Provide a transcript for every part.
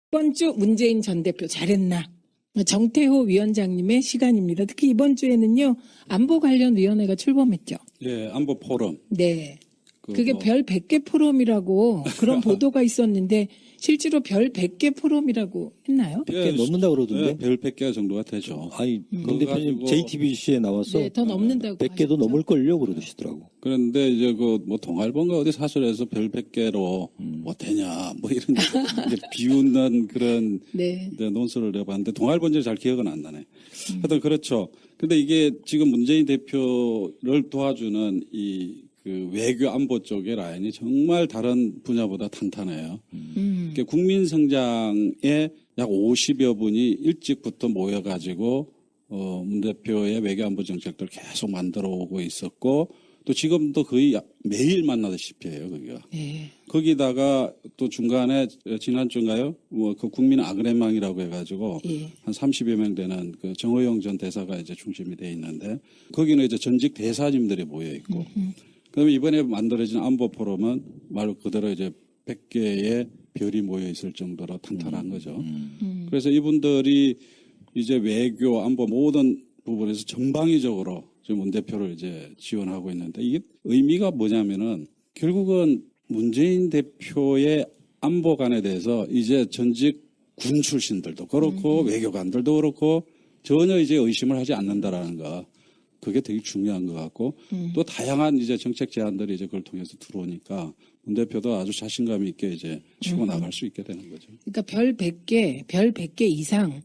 이번 주 문재인 전 대표 잘했나? 정태호 위원장님의 시간입니다. 특히 이번 주에는요, 안보 관련 위원회가 출범했죠. 예, 안보 포럼. 네. 그게 별 100개 포럼이라고 그런 보도가 있었는데 실제로 별 100개 포럼이라고 했나요? 100개 넘는다 그러던데. 예, 별 100개 정도가 되죠. 아니, 권 대표님 JTBC에 나와서 네, 더 넘는다고 100개도 하셨죠. 넘을걸요 그러시더라고. 그런데 이제 뭐 동아일보인가 어디 사설에서 별 100개로 뭐 되냐 뭐 이런 이제 비웃는 그런 네. 이제 논설을 해봤는데 동아일보인지 잘 기억은 안 나네. 하여튼 그렇죠. 근데 이게 지금 문재인 대표를 도와주는 그 외교 안보 쪽의 라인이 정말 다른 분야보다 탄탄해요. 그러니까 국민 성장에 약 50여 분이 일찍부터 모여가지고 문 대표의 외교 안보 정책들을 계속 만들어 오고 있었고 또 지금도 거의 매일 만나다시피 해요, 거기가. 네. 거기다가 또 중간에 지난주인가요? 뭐 그 국민 아그레망이라고 해가지고 예. 한 30여 명 되는 그 정호영 전 대사가 이제 중심이 돼 있는데 거기는 이제 전직 대사님들이 모여 있고 그다음에 이번에 만들어진 안보 포럼은 말 그대로 이제 100개의 별이 모여 있을 정도로 탄탄한 거죠. 그래서 이분들이 이제 외교 안보 모든 부분에서 전방위적으로 지금 문 대표를 이제 지원하고 있는데 이게 의미가 뭐냐면은 결국은 문재인 대표의 안보관에 대해서 이제 전직 군 출신들도 그렇고 외교관들도 그렇고 전혀 이제 의심을 하지 않는다라는 거. 그게 되게 중요한 것 같고 또 다양한 이제 정책 제안들이 이제 그걸 통해서 들어오니까 문 대표도 아주 자신감 있게 이제 치고 나갈 수 있게 되는 거죠. 그러니까 별 100개 이상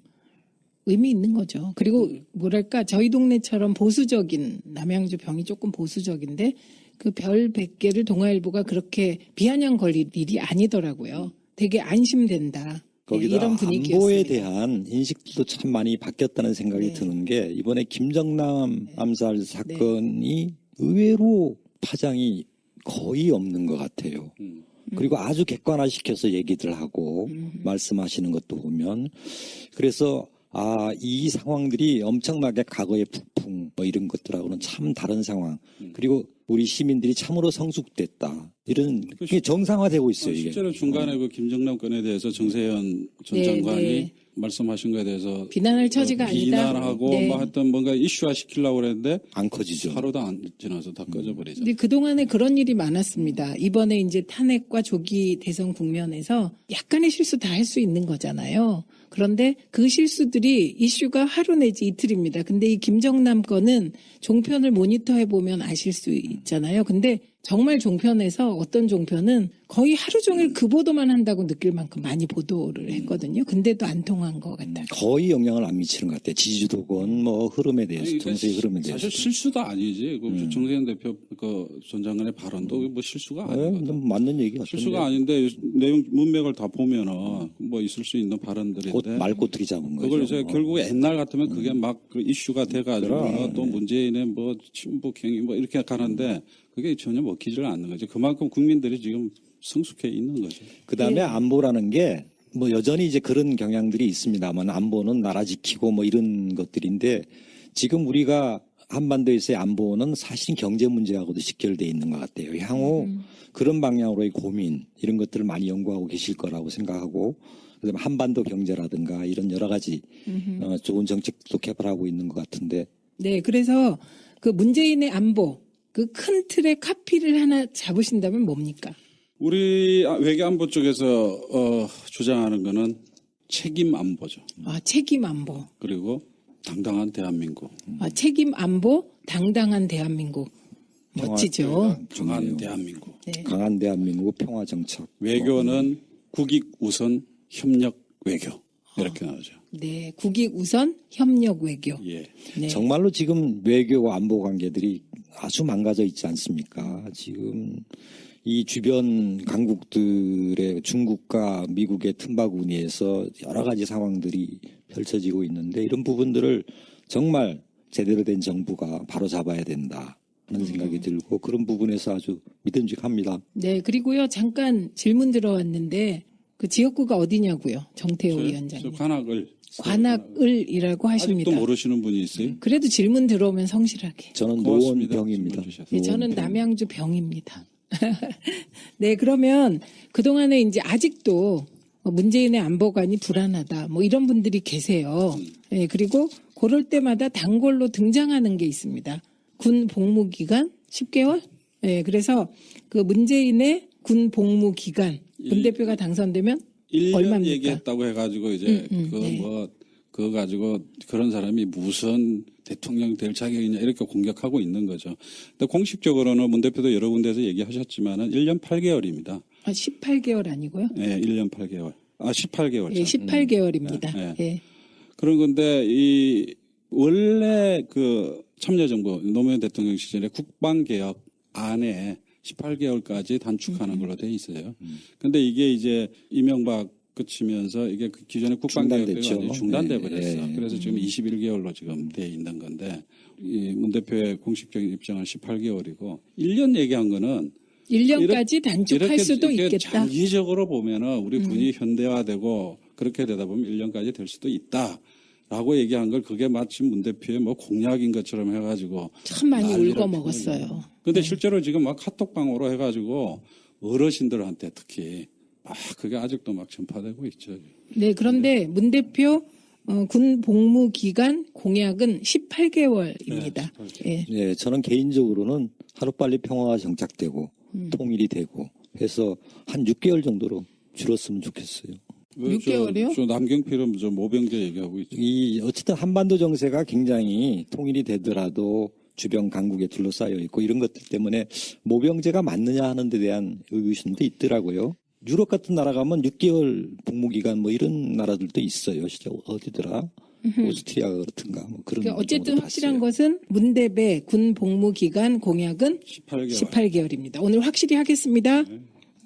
의미 있는 거죠. 그리고 뭐랄까 저희 동네처럼 보수적인 남양주 병이 조금 보수적인데 그 별 100개를 동아일보가 그렇게 비아냥 걸릴 일이 아니더라고요. 되게 안심된다. 거기다 이런 분위기였습니다. 안보에 대한 인식도 참 많이 바뀌었다는 생각이 네. 드는 게 이번에 김정남 암살 사건이 의외로 파장이 거의 없는 것 같아요. 그리고 아주 객관화시켜서 얘기들 하고 말씀하시는 것도 보면 그래서 이 상황들이 엄청나게 과거의 북풍 뭐 이런 것들하고는 참 다른 상황. 그리고 우리 시민들이 참으로 성숙됐다. 이런 게 정상화되고 있어요. 이게. 실제로 중간에 그 김정남 건에 대해서 정세현 전 네, 장관이 네. 말씀하신 거에 대해서 비난할 처지가 아니다. 비난하고 네. 뭐 하여튼 뭔가 이슈화 시키려고 그랬는데 안 커지죠. 하루도 안 지나서 다 꺼져버리죠. 근데 그동안에 그런 일이 많았습니다. 이번에 이제 탄핵과 조기 대선 국면에서 약간의 실수 다 할 수 있는 거잖아요. 그런데 그 실수들이 이슈가 하루 내지 이틀입니다. 근데 이 김정남 건은 종편을 모니터해 보면 아실 수 있잖아요. 근데 정말 종편에서 어떤 종편은 거의 하루 종일 그 보도만 한다고 느낄 만큼 많이 보도를 했거든요. 근데도 안 통한 것 같아요. 거의 영향을 안 미치는 것 같아요. 지지도건 뭐 흐름에 대해서, 그러니까 정세의 흐름에 대해서. 사실 실수도 아니지. 그 정세현 대표 그 전 장관의 발언도 뭐 실수가 아니거든. 맞는 얘기 같은데. 실수가 아닌데 내용 문맥을 다 보면은 뭐 있을 수 있는 곧 발언들인데 말꼬투리 잡은 거죠. 그걸 이제 결국 옛날 같으면 그게 막 그 이슈가 돼가지고 또 문재인의 뭐 친북행위 뭐 이렇게 가는데 그게 전혀 먹히질 않는 거죠. 그만큼 국민들이 지금 성숙해 있는 거죠. 그다음에 안보라는 게 뭐 여전히 이제 그런 경향들이 있습니다만 안보는 나라 지키고 뭐 이런 것들인데 지금 우리가 한반도에서의 안보는 사실 경제 문제하고도 직결돼 있는 것 같아요. 향후 그런 방향으로의 고민 이런 것들을 많이 연구하고 계실 거라고 생각하고 그다음에 한반도 경제라든가 이런 여러 가지 좋은 정책도 개발하고 있는 것 같은데 네, 그래서 그 문재인의 안보 그 큰 틀의 카피를 하나 잡으신다면 뭡니까? 우리 외교 안보 쪽에서 주장하는 거는 책임 안보죠. 책임 안보. 그리고 당당한 대한민국. 책임 안보, 당당한 대한민국. 멋지죠. 강한 대한민국. 네. 강한 대한민국 평화 정책. 외교는 국익 우선 협력 외교. 이렇게 나오죠. 네, 국익 우선 협력 외교. 예. 네. 정말로 지금 외교와 안보 관계들이 아주 망가져 있지 않습니까? 지금 이 주변 강국들의 중국과 미국의 틈바구니에서 여러 가지 상황들이 펼쳐지고 있는데 이런 부분들을 정말 제대로 된 정부가 바로 잡아야 된다 하는 생각이 들고 그런 부분에서 아주 믿음직합니다. 네, 그리고요 잠깐 질문 들어왔는데 그 지역구가 어디냐고요, 정태호 위원장님. 관악을이라고 하십니다. 아직도 모르시는 분이 있어요? 그래도 질문 들어오면 성실하게. 저는 고맙습니다. 노원병입니다. 질문 주셔서. 네, 저는 남양주 병입니다. 네, 그러면 그동안에 이제 아직도 문재인의 안보관이 불안하다. 뭐 이런 분들이 계세요. 예, 그리고 그럴 때마다 단골로 등장하는 게 있습니다. 군 복무 기간 10개월? 예, 그래서 그 문재인의 군 복무 기간 문 대표가 당선되면 1년 얼마입니까? 얘기했다고 해가지고 이제 네. 그거 가지고 그런 사람이 무슨 대통령 될 자격이냐 이렇게 공격하고 있는 거죠. 근데 공식적으로는 문 대표도 여러 군데에서 얘기하셨지만은 1년 8개월입니다. 18개월 아니고요? 예, 1년 8개월. 18개월. 예, 18개월입니다. 예. 예. 그런 건데 이 원래 그 참여정부 노무현 대통령 시절에 국방개혁 안에 18개월까지 단축하는 걸로 돼 있어요. 근데 이게 이제 이명박 끝이면서 이게 그 기존의 국방개혁이 중단돼 버렸어. 그래서 지금 21개월로 지금 돼 있는 건데 이 문 대표의 공식적인 입장은 18개월이고 1년 얘기한 거는 1년까지 단축할 수도 이렇게 있겠다. 장기적으로 보면은 우리 군이 현대화되고 그렇게 되다 보면 1년까지 될 수도 있다라고 얘기한 걸 그게 마침 문 대표의 뭐 공약인 것처럼 해가지고 참 많이 난리를 울고 피우는 먹었어요. 거예요. 근데 실제로 지금 막 카톡방으로 해가지고 어르신들한테 특히 막 그게 아직도 막 전파되고 있죠. 네, 그런데 문 대표 군 복무 기간 공약은 18개월입니다. 예. 네, 저는 개인적으로는 하루빨리 평화가 정착되고 통일이 되고 해서 한 6개월 정도로 줄었으면 좋겠어요. 6개월이요? 저 남경필은 저 모병제 얘기하고 있죠. 어쨌든 한반도 정세가 굉장히 통일이 되더라도 주변 강국에 둘러싸여 있고 이런 것들 때문에 모병제가 맞느냐 하는 데 대한 의구심도 있더라고요. 유럽 같은 나라 가면 6개월 복무기간 뭐 이런 나라들도 있어요. 진짜 어디더라? 오스트리아 그렇든가 뭐 그런. 그러니까 어쨌든 경우도 확실한 봤어요. 것은 문대배 군 복무 기간 공약은 18개월입니다. 오늘 확실히 하겠습니다.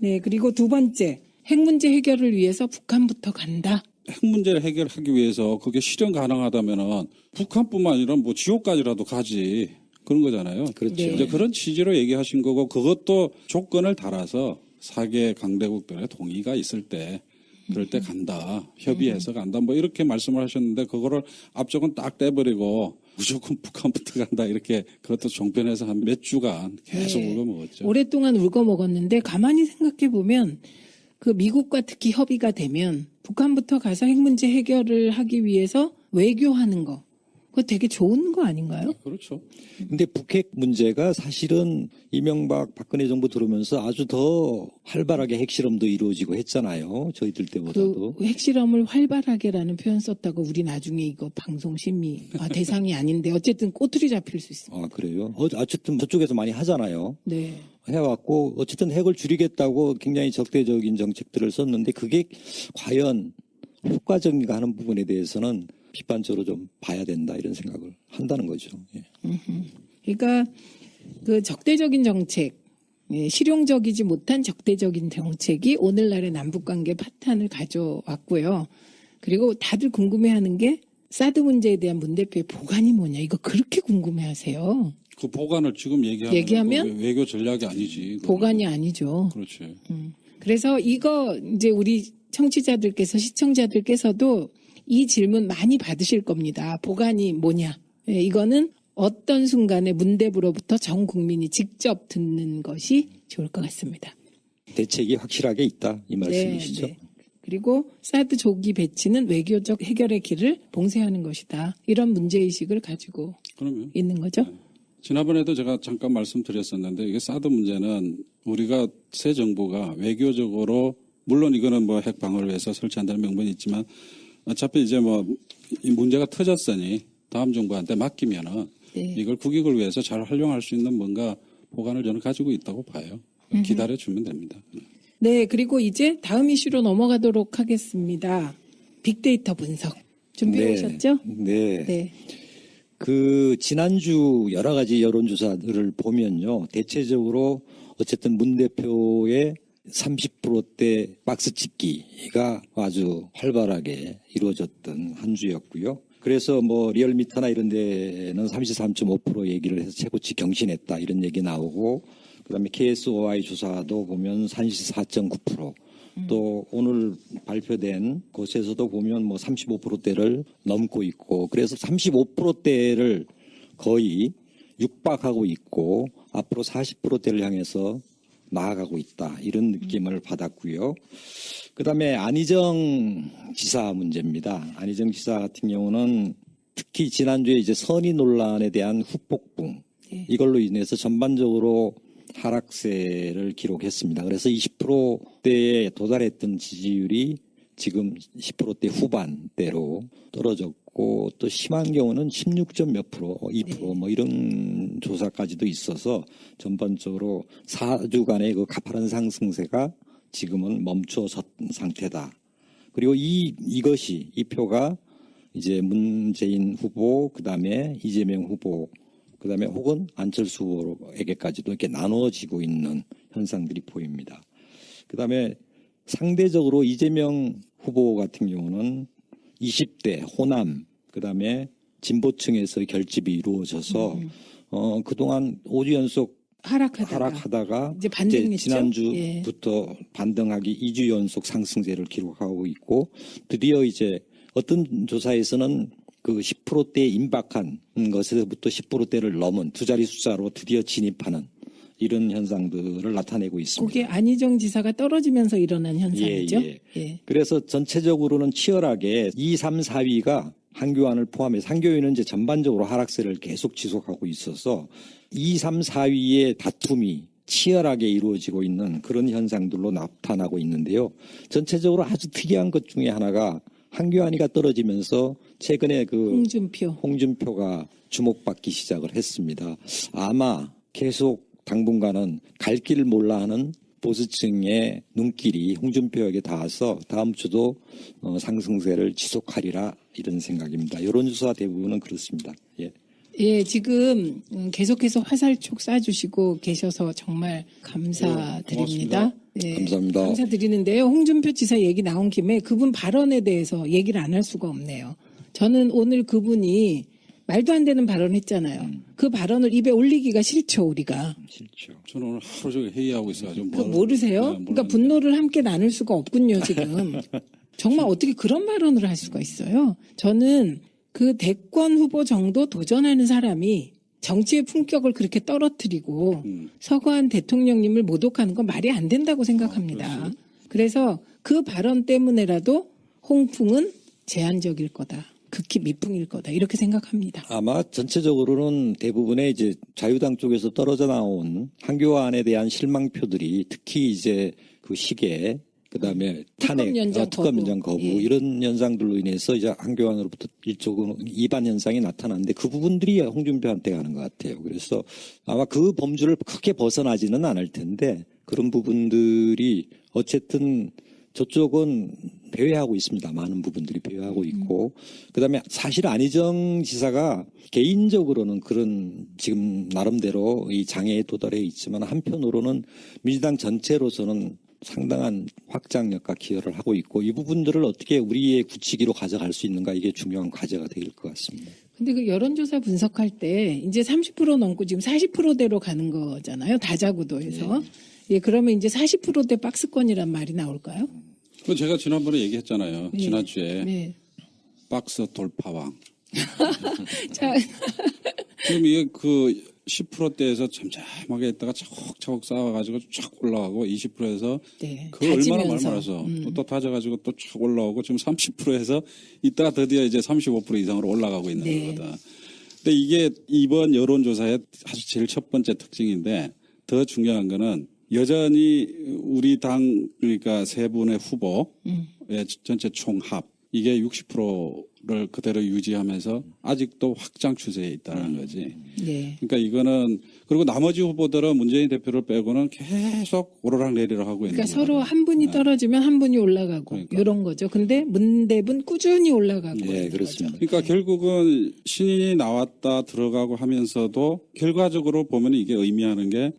네, 그리고 두 번째 핵 문제 해결을 위해서 북한부터 간다. 핵 문제를 해결하기 위해서 그게 실현 가능하다면은 북한뿐만 아니라 뭐 지옥까지라도 가지 그런 거잖아요. 그렇죠. 네. 이제 그런 취지로 얘기하신 거고 그것도 조건을 달아서 4개 강대국들의 동의가 있을 때 그럴 때 간다. 협의해서 간다. 뭐 이렇게 말씀을 하셨는데 그거를 앞쪽은 딱 떼버리고 무조건 북한부터 간다. 이렇게 그것도 종편에서 한 몇 주간 계속 네. 울고먹었죠. 오랫동안 울고 먹었는데 가만히 생각해 보면 그 미국과 특히 협의가 되면 북한부터 가서 핵 문제 해결을 하기 위해서 외교하는 거. 그거 되게 좋은 거 아닌가요? 그렇죠. 근데 북핵 문제가 사실은 이명박 박근혜 정부 들어오면서 아주 더 활발하게 핵실험도 이루어지고 했잖아요. 저희들 때보다도. 그 핵실험을 활발하게라는 표현 썼다고 우리 나중에 이거 방송 심의 대상이 아닌데 어쨌든 꼬투리 잡힐 수 있습니다. 아, 그래요? 어쨌든 저쪽에서 많이 하잖아요. 네. 해왔고 어쨌든 핵을 줄이겠다고 굉장히 적대적인 정책들을 썼는데 그게 과연 효과적인가 하는 부분에 대해서는 비판적으로 좀 봐야 된다 이런 생각을 한다는 거죠. 예. 그러니까 그 적대적인 정책, 실용적이지 못한 적대적인 정책이 오늘날의 남북관계 파탄을 가져왔고요. 그리고 다들 궁금해하는 게 사드 문제에 대한 문 대표의 보관이 뭐냐 이거 그렇게 궁금해하세요. 그 보관을 지금 얘기하면 외교 전략이 아니지. 그거는. 보관이 아니죠. 그렇지. 그래서 이거 이제 우리 청취자들께서 시청자들께서도 이 질문 많이 받으실 겁니다. 보관이 뭐냐? 예, 이거는 어떤 순간에 문대부로부터 전 국민이 직접 듣는 것이 좋을 것 같습니다. 대책이 확실하게 있다 이 말씀이시죠? 네. 그리고 사드 조기 배치는 외교적 해결의 길을 봉쇄하는 것이다. 이런 문제의식을 가지고 그러면 있는 거죠. 지난번에도 제가 잠깐 말씀드렸었는데 이게 사드 문제는 우리가 새 정부가 외교적으로 물론 이거는 뭐 핵 방어를 위해서 설치한다는 명분이 있지만 어차피 이제 뭐 이 문제가 터졌으니 다음 정부한테 맡기면은 네. 이걸 국익을 위해서 잘 활용할 수 있는 뭔가 보관을 저는 가지고 있다고 봐요. 기다려주면 됩니다. 네, 그리고 이제 다음 이슈로 넘어가도록 하겠습니다. 빅데이터 분석 준비해 오셨죠? 네. 네. 그 지난주 여러 가지 여론조사들을 보면요, 대체적으로 어쨌든 문 대표의 30%대 박스 찍기가 아주 활발하게 이루어졌던 한 주였고요. 그래서 뭐 리얼미터나 이런 데는 33.5% 얘기를 해서 최고치 경신했다 이런 얘기 나오고, 그다음에 KSOI 조사도 보면 34.9%, 또 오늘 발표된 곳에서도 보면 뭐 35%대를 넘고 있고, 그래서 35%대를 거의 육박하고 있고 앞으로 40%대를 향해서 나아가고 있다. 이런 느낌을 받았고요. 그다음에 안희정 지사 문제입니다. 안희정 지사 같은 경우는 특히 지난주에 이제 선의 논란에 대한 후폭풍 이걸로 인해서 전반적으로 하락세를 기록했습니다. 그래서 20%대에 도달했던 지지율이 지금 10%대 후반대로 떨어졌고 또 심한 경우는 16점 몇 프로, 2% 뭐 이런 조사까지도 있어서 전반적으로 4주간의 그 가파른 상승세가 지금은 멈춰선 상태다. 그리고 이 표가 이제 문재인 후보, 그다음에 이재명 후보, 그다음에 혹은 안철수 후보에게까지도 이렇게 나눠지고 있는 현상들이 보입니다. 그다음에 상대적으로 이재명 후보 같은 경우는 20대 호남, 그다음에 진보층에서의 결집이 이루어져서 그동안 5주 연속 하락하다가 이제 지난주부터 반등하기 2주 연속 상승세를 기록하고 있고 드디어 이제 어떤 조사에서는 그 10%대에 임박한 것에서부터 10%대를 넘은 두 자리 숫자로 드디어 진입하는 이런 현상들을 나타내고 있습니다. 그게 안희정 지사가 떨어지면서 일어난 현상이죠. 예. 그래서 전체적으로는 치열하게 2, 3, 4위가 한교안을 포함해서 한교위는 이제 전반적으로 하락세를 계속 지속하고 있어서 2, 3, 4위의 다툼이 치열하게 이루어지고 있는 그런 현상들로 나타나고 있는데요. 전체적으로 아주 특이한 것 중에 하나가 한교안이가 떨어지면서 최근에 그 홍준표가 주목받기 시작을 했습니다. 아마 계속 당분간은 갈 길을 몰라 하는 보수층의 눈길이 홍준표에게 닿아서 다음 주도 상승세를 지속하리라 이런 생각입니다. 여론조사 대부분은 그렇습니다. 예, 지금 계속해서 화살촉 쏴주시고 계셔서 정말 감사드립니다. 네, 감사합니다. 감사드리는데요. 홍준표 지사 얘기 나온 김에 그분 발언에 대해서 얘기를 안 할 수가 없네요. 저는 오늘 그분이 말도 안 되는 발언했잖아요. 그 발언을 입에 올리기가 싫죠, 우리가. 싫죠. 저는 오늘 하루 종일 회의하고 있어가지고. 그거 모르세요? 그러니까 분노를 함께 나눌 수가 없군요, 지금. 정말 어떻게 그런 발언을 할 수가 있어요? 저는 그 대권 후보 정도 도전하는 사람이 정치의 품격을 그렇게 떨어뜨리고 서거한 대통령님을 모독하는 건 말이 안 된다고 생각합니다. 그래서 그 발언 때문에라도 홍풍은 제한적일 거다. 극히 미풍일 거다. 이렇게 생각합니다. 아마 전체적으로는 대부분의 이제 자유당 쪽에서 떨어져 나온 한교안에 대한 실망표들이 특히 이제 그 시기에 그다음에 탄핵, 특검 연장 거부 이런 현상들로 인해서 이제 한교안으로부터 일종의 이반 현상이 나타났는데 그 부분들이 홍준표한테 가는 것 같아요. 그래서 아마 그 범주를 크게 벗어나지는 않을 텐데 그런 부분들이 어쨌든 저쪽은 배회하고 있습니다. 많은 부분들이 배회하고 있고 그다음에 사실 안희정 지사가 개인적으로는 그런 지금 나름대로 이 장애에 도달해 있지만 한편으로는 민주당 전체로서는 상당한 확장력과 기여를 하고 있고 이 부분들을 어떻게 우리의 굳히기로 가져갈 수 있는가 이게 중요한 과제가 될 것 같습니다. 근데 그 여론조사 분석할 때 이제 30% 넘고 지금 40%대로 가는 거잖아요. 다자구도에서. 예, 그러면 이제 40%대 박스권이란 말이 나올까요? 그 제가 지난번에 얘기했잖아요. 네. 지난주에 네. 박스 돌파왕. 자, 지금 이게 그 10%대에서 잠잠하게 있다가 차곡차곡 쌓아가지고 쫙 올라가고 20%에서 네, 그 얼마나 다지면서. 말말해서 또 다져가지고 또 쫙 올라오고 지금 30%에서 이따가 드디어 이제 35% 이상으로 올라가고 있는 네. 거거든. 근데 이게 이번 여론조사의 아주 제일 첫 번째 특징인데 더 중요한 거는 여전히 우리 당 그러니까 세 분의 후보의 전체 총합 이게 60%를 그대로 유지하면서 아직도 확장 추세에 있다는 거지. 네. 그러니까 이거는 그리고 나머지 후보들은 문재인 대표를 빼고는 계속 오르락내리락 하고 있는 그러니까 거거든요. 서로 한 분이 떨어지면 한 분이 올라가고 그러니까. 이런 거죠. 근데 문대분 꾸준히 올라가고 네, 있는 그렇습니다. 거죠. 그러니까 결국은 신인이 나왔다 들어가고 하면서도 결과적으로 보면 이게 의미하는 게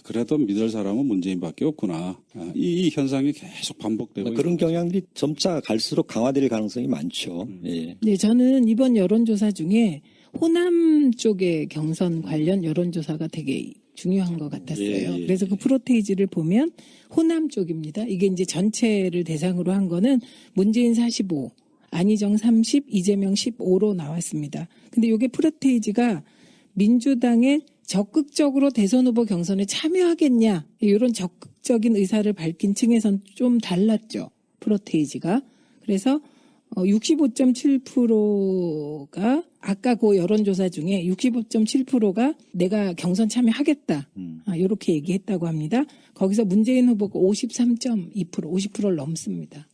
그래도 믿을 사람은 문재인밖에 없구나. 이 현상이 계속 반복되고 그런 경향들이 점차 갈수록 강화될 가능성이 많죠. 예. 네, 저는 이번 여론조사 중에 호남 쪽의 경선 관련 여론조사가 되게 중요한 것 같았어요. 예. 그래서 그 프로테이지를 보면 호남 쪽입니다. 이게 이제 전체를 대상으로 한 거는 문재인 45, 안희정 30, 이재명 15로 나왔습니다. 근데 이게 프로테이지가 민주당에 적극적으로 대선 후보 경선에 참여하겠냐 이런 적극적인 의사를 밝힌 층에선 좀 달랐죠. 프로테이지가. 그래서 65.7%가 아까 그 여론조사 중에 65.7%가 내가 경선 참여하겠다. 이렇게 얘기했다고 합니다. 거기서 문재인 후보가 53.2%, 50%를 넘습니다.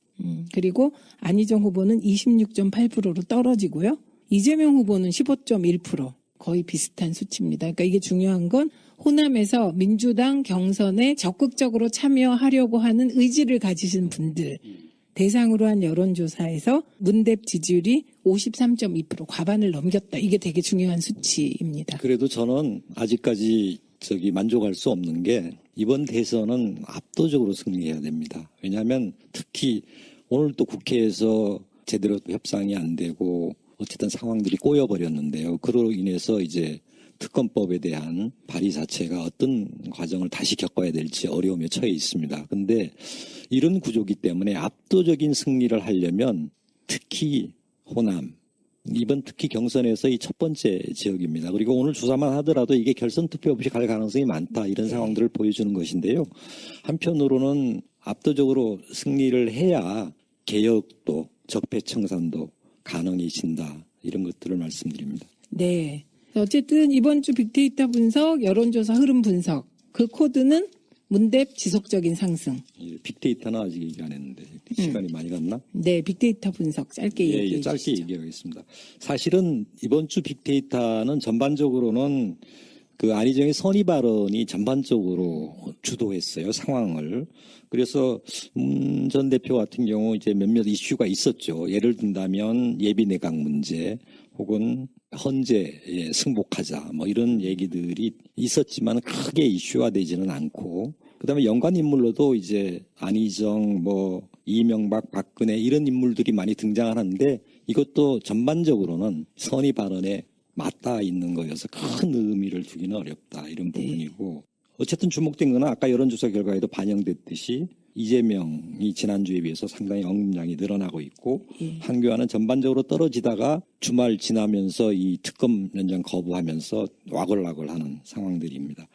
그리고 안희정 후보는 26.8%로 떨어지고요. 이재명 후보는 15.1%, 거의 비슷한 수치입니다. 그러니까 이게 중요한 건 호남에서 민주당 경선에 적극적으로 참여하려고 하는 의지를 가지신 분들 대상으로 한 여론조사에서 문대표 지지율이 53.2% 과반을 넘겼다. 이게 되게 중요한 수치입니다. 그래도 저는 아직까지 만족할 수 없는 게 이번 대선은 압도적으로 승리해야 됩니다. 왜냐하면 특히 오늘 또 국회에서 제대로 협상이 안 되고 어쨌든 상황들이 꼬여버렸는데요. 그로 인해서 이제 특검법에 대한 발의 자체가 어떤 과정을 다시 겪어야 될지 어려움에 처해 있습니다. 그런데 이런 구조기 때문에 압도적인 승리를 하려면 특히 호남, 이번 특히 경선에서 이 첫 번째 지역입니다. 그리고 오늘 조사만 하더라도 이게 결선 투표 없이 갈 가능성이 많다. 이런 상황들을 보여주는 것인데요. 한편으로는 압도적으로 승리를 해야 개혁도 적폐청산도 가능해진다. 이런 것들을 말씀드립니다. 네. 어쨌든 이번 주 빅데이터 분석, 여론조사 흐름 분석, 그 코드는 문대표 지속적인 상승. 빅데이터는 아직 얘기 안 했는데 시간이 많이 갔나? 네, 빅데이터 분석 짧게 얘기해 짧게 주시죠. 얘기하겠습니다. 사실은 이번 주 빅데이터는 전반적으로는 그 안희정의 선의 발언이 전반적으로 주도했어요, 상황을. 그래서 전 대표 같은 경우 이제 몇몇 이슈가 있었죠. 예를 든다면 예비내각 문제 혹은 헌재에 승복하자 뭐 이런 얘기들이 있었지만 크게 이슈화되지는 않고, 그다음에 연관 인물로도 이제 안희정, 뭐 이명박, 박근혜 이런 인물들이 많이 등장하는데 이것도 전반적으로는 선의 발언에 맞닿아 있는 거여서 큰 의미를 두기는 어렵다 이런 부분이고, 어쨌든 주목된 거는 아까 여론조사 결과에도 반영됐듯이 이재명이 지난주에 비해서 상당히 언급량이 늘어나고 있고 한교안은 전반적으로 떨어지다가 주말 지나면서 이 특검 연장 거부하면서 와글와글하는 상황들입니다.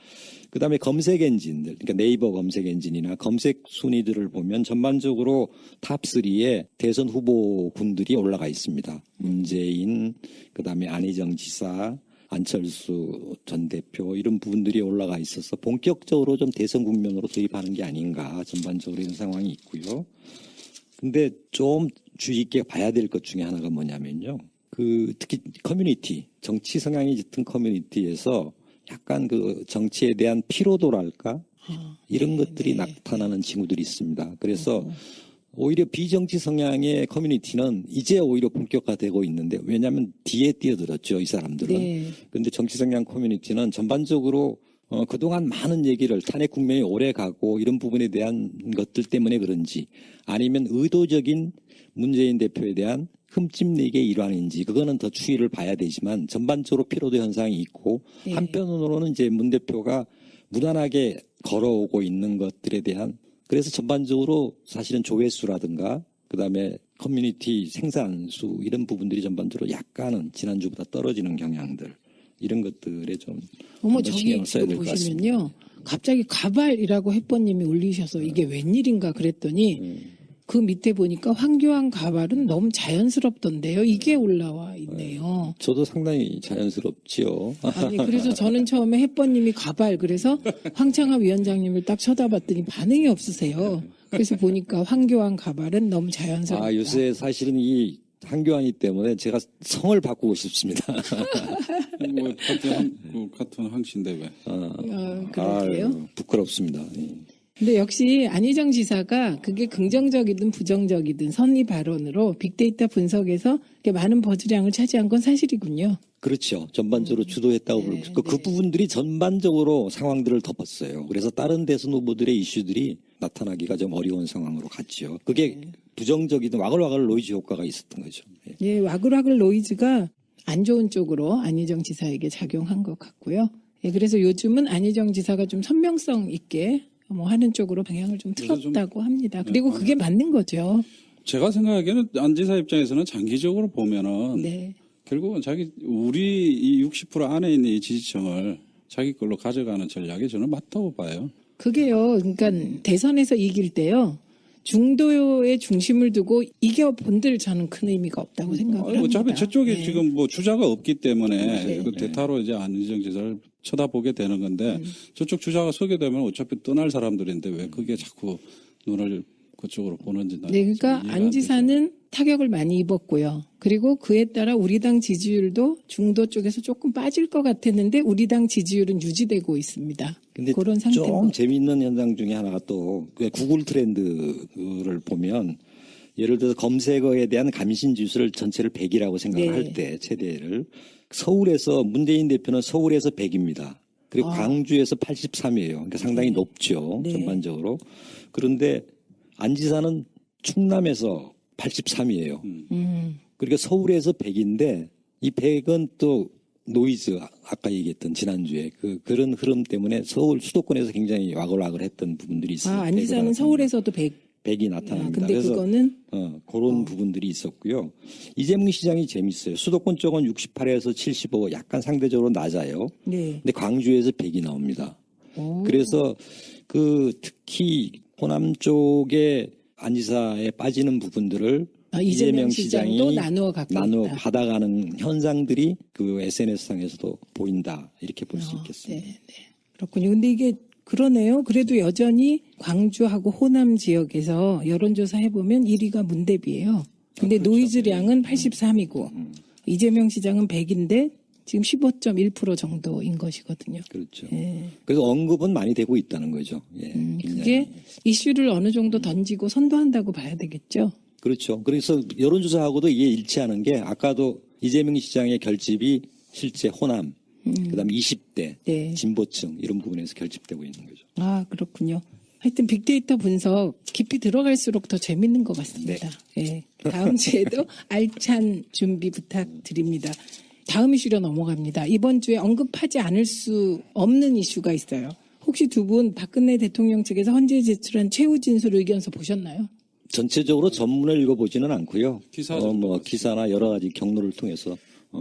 그다음에 검색 엔진들, 그러니까 네이버 검색 엔진이나 검색 순위들을 보면 전반적으로 탑3에 대선 후보군들이 올라가 있습니다. 문재인, 그다음에 안희정 지사, 안철수 전 대표 이런 부분들이 올라가 있어서 본격적으로 좀 대선 국면으로 도입하는 게 아닌가 전반적으로 이런 상황이 있고요. 근데 좀 주의 깊게 봐야 될 것 중에 하나가 뭐냐면요. 특히 커뮤니티, 정치 성향이 짙은 커뮤니티에서 약간 정치에 대한 피로도랄까? 이런 것들이 나타나는 친구들이 있습니다. 그래서 오히려 비정치 성향의 커뮤니티는 이제 오히려 본격화되고 있는데, 왜냐하면 뒤에 뛰어들었죠, 이 사람들은. 그런데 정치 성향 커뮤니티는 전반적으로 그동안 많은 얘기를 탄핵 국면이 오래 가고 이런 부분에 대한 것들 때문에 그런지 아니면 의도적인 문재인 대표에 대한 흠집내기의 일환인지 그거는 더 추이를 봐야 되지만 전반적으로 피로도 현상이 있고 한편으로는 이제 문 대표가 무난하게 걸어오고 있는 것들에 대한, 그래서 전반적으로 사실은 조회수라든가 그다음에 커뮤니티 생산수 이런 부분들이 전반적으로 약간은 지난주보다 떨어지는 경향들, 이런 것들에 좀 저기 신경을 써야 될 것 같습니다. 보시면요. 갑자기 가발이라고 햇버님이 올리셔서 이게 웬일인가 그랬더니 그 밑에 보니까 황교안 가발은 너무 자연스럽던데요. 이게 올라와 있네요. 저도 상당히 자연스럽지요. 아니, 그래서 저는 처음에 햇버님이 가발, 그래서 황창하 위원장님을 딱 쳐다봤더니 반응이 없으세요. 그래서 보니까 황교안 가발은 너무 자연스럽다. 요새 사실은 이 황교안이 때문에 제가 성을 바꾸고 싶습니다. 같은 황씨인데 왜? 그러게요. 부끄럽습니다. 근데 역시 안희정 지사가 그게 긍정적이든 부정적이든 선의 발언으로 빅데이터 분석에서 이렇게 많은 버즈량을 차지한 건 사실이군요. 그렇죠. 전반적으로 주도했다고 볼 수 있고 그 부분들이 전반적으로 상황들을 덮었어요. 그래서 다른 대선 후보들의 이슈들이 나타나기가 좀 어려운 상황으로 갔죠. 그게 부정적이든 와글와글 노이즈 효과가 있었던 거죠. 예, 와글와글 노이즈가 안 좋은 쪽으로 안희정 지사에게 작용한 것 같고요. 예, 그래서 요즘은 안희정 지사가 좀 선명성 있게 하는 쪽으로 방향을 좀 틀었다고 합니다. 그리고 그게 맞는 거죠. 제가 생각하기에는 안 지사 입장에서는 장기적으로 보면은 결국은 우리 이 60% 안에 있는 이 지지층을 자기 걸로 가져가는 전략이 저는 맞다고 봐요. 그게요. 그러니까 대선에서 이길 때요. 중도의 중심을 두고 이겨본들 저는 큰 의미가 없다고 생각을 합니다. 어차피 저쪽에 네. 지금 뭐 주자가 없기 때문에 네. 그 대타로 이제 안희정 지사를 쳐다보게 되는 건데 저쪽 주자가 서게 되면 어차피 떠날 사람들인데 왜 그게 자꾸 눈을 그쪽으로 보는지 난 네, 그러니까 이해가 안 되죠. 안 지사는 타격을 많이 입었고요. 그리고 그에 따라 우리 당 지지율도 중도 쪽에서 조금 빠질 것 같았는데 우리 당 지지율은 유지되고 있습니다. 근데 그런 좀 상태고. 재미있는 현상 중에 하나가 또 구글 트렌드를 보면 예를 들어서 검색어에 대한 감신 지수를 전체를 100이라고 생각을 네. 할 때 최대를 서울에서 문재인 대표는 서울에서 100입니다. 그리고 광주에서 83이에요. 그러니까 상당히 높죠. 네. 전반적으로. 그런데 안 지사는 충남에서 83이에요. 그러니까 서울에서 100인데 이 100은 또 노이즈 아까 얘기했던 지난주에 그런 흐름 때문에 서울 수도권에서 굉장히 와글와글했던 부분들이 있어요. 안 지사는 서울에서도 100이 나타납니다. 근데 그래서 그거는 그런 부분들이 있었고요. 이재명 시장이 재밌어요. 수도권 쪽은 68에서 75 약간 상대적으로 낮아요. 네. 근데 광주에서 100이 나옵니다. 오. 그래서 특히 호남 쪽에 안 지사에 빠지는 부분들을 이재명 시장도 나누어 갖고 나누어 있다. 받아가는 현상들이 그 SNS상에서도 보인다. 이렇게 볼 수 있겠습니다. 네. 그렇군요. 근데 이게 그러네요. 그래도 여전히 광주하고 호남 지역에서 여론조사 해보면 1위가 문대비예요. 근데 그렇죠. 노이즈량은 83이고 이재명 시장은 100인데 지금 15.1% 정도인 것이거든요. 그렇죠. 예. 그래서 언급은 많이 되고 있다는 거죠. 예, 굉장히. 그게 이슈를 어느 정도 던지고 선도한다고 봐야 되겠죠. 그렇죠. 그래서 여론조사하고도 이게 일치하는 게 아까도 이재명 시장의 결집이 실제 호남, 그다음에 20대, 네. 진보층 이런 부분에서 결집되고 있는 거죠. 아, 그렇군요. 하여튼 빅데이터 분석 깊이 들어갈수록 더 재밌는 것 같습니다. 예. 다음 주에도 알찬 준비 부탁드립니다. 다음 이슈로 넘어갑니다. 이번 주에 언급하지 않을 수 없는 이슈가 있어요. 혹시 두 분 박근혜 대통령 측에서 헌재에 제출한 최후 진술 의견서 보셨나요? 전체적으로 전문을 읽어보지는 않고요. 기사 기사나 여러 가지 경로를 통해서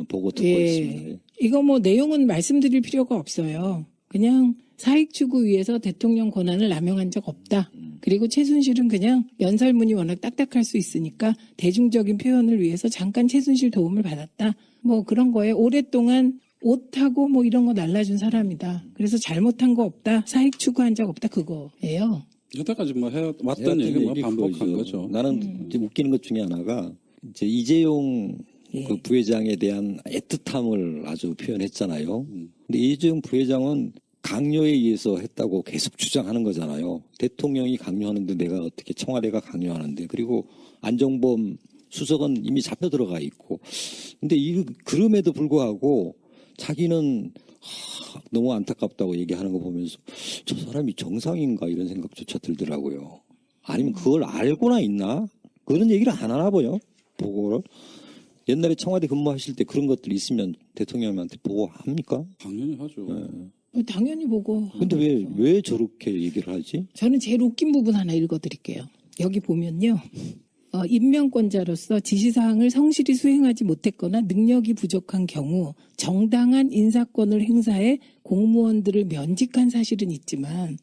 보고 듣고 있습니다. 예. 이거 뭐 내용은 말씀드릴 필요가 없어요. 그냥 사익 추구 위해서 대통령 권한을 남용한 적 없다. 그리고 최순실은 그냥 연설문이 워낙 딱딱할 수 있으니까 대중적인 표현을 위해서 잠깐 최순실 도움을 받았다. 뭐 그런 거에 오랫동안 옷하고 뭐 이런 거 날라준 사람이다. 그래서 잘못한 거 없다. 사익 추구한 적 없다. 그거예요. 여태까지 뭐 해왔던 얘기 뭐 반복한 거죠. 나는 이제 웃기는 것 중에 하나가 이제 이재용 그 부회장에 대한 애틋함을 아주 표현했잖아요. 근데 이재용 부회장은 강요에 의해서 했다고 계속 주장하는 거잖아요. 대통령이 강요하는데 내가 어떻게 청와대가 강요하는데 그리고 안정범 수석은 이미 잡혀 들어가 있고 근데 그럼에도 불구하고 자기는 너무 안타깝다고 얘기하는 거 보면서 저 사람이 정상인가 이런 생각조차 들더라고요. 아니면 그걸 알고나 있나? 그런 얘기를 안 하나 봐요. 보고를. 옛날에 청와대 근무하실 때 그런 것들 있으면 대통령한테 보고합니까? 당연히 하죠. 당연히 보고. 근데 왜 저렇게 얘기를 하지? 저는 제일 웃긴 부분 하나 읽어드릴게요. 여기 보면요. 임명권자로서 지시사항을 성실히 수행하지 못했거나 능력이 부족한 경우 정당한 인사권을 행사해 공무원들을 면직한 사실은 있지만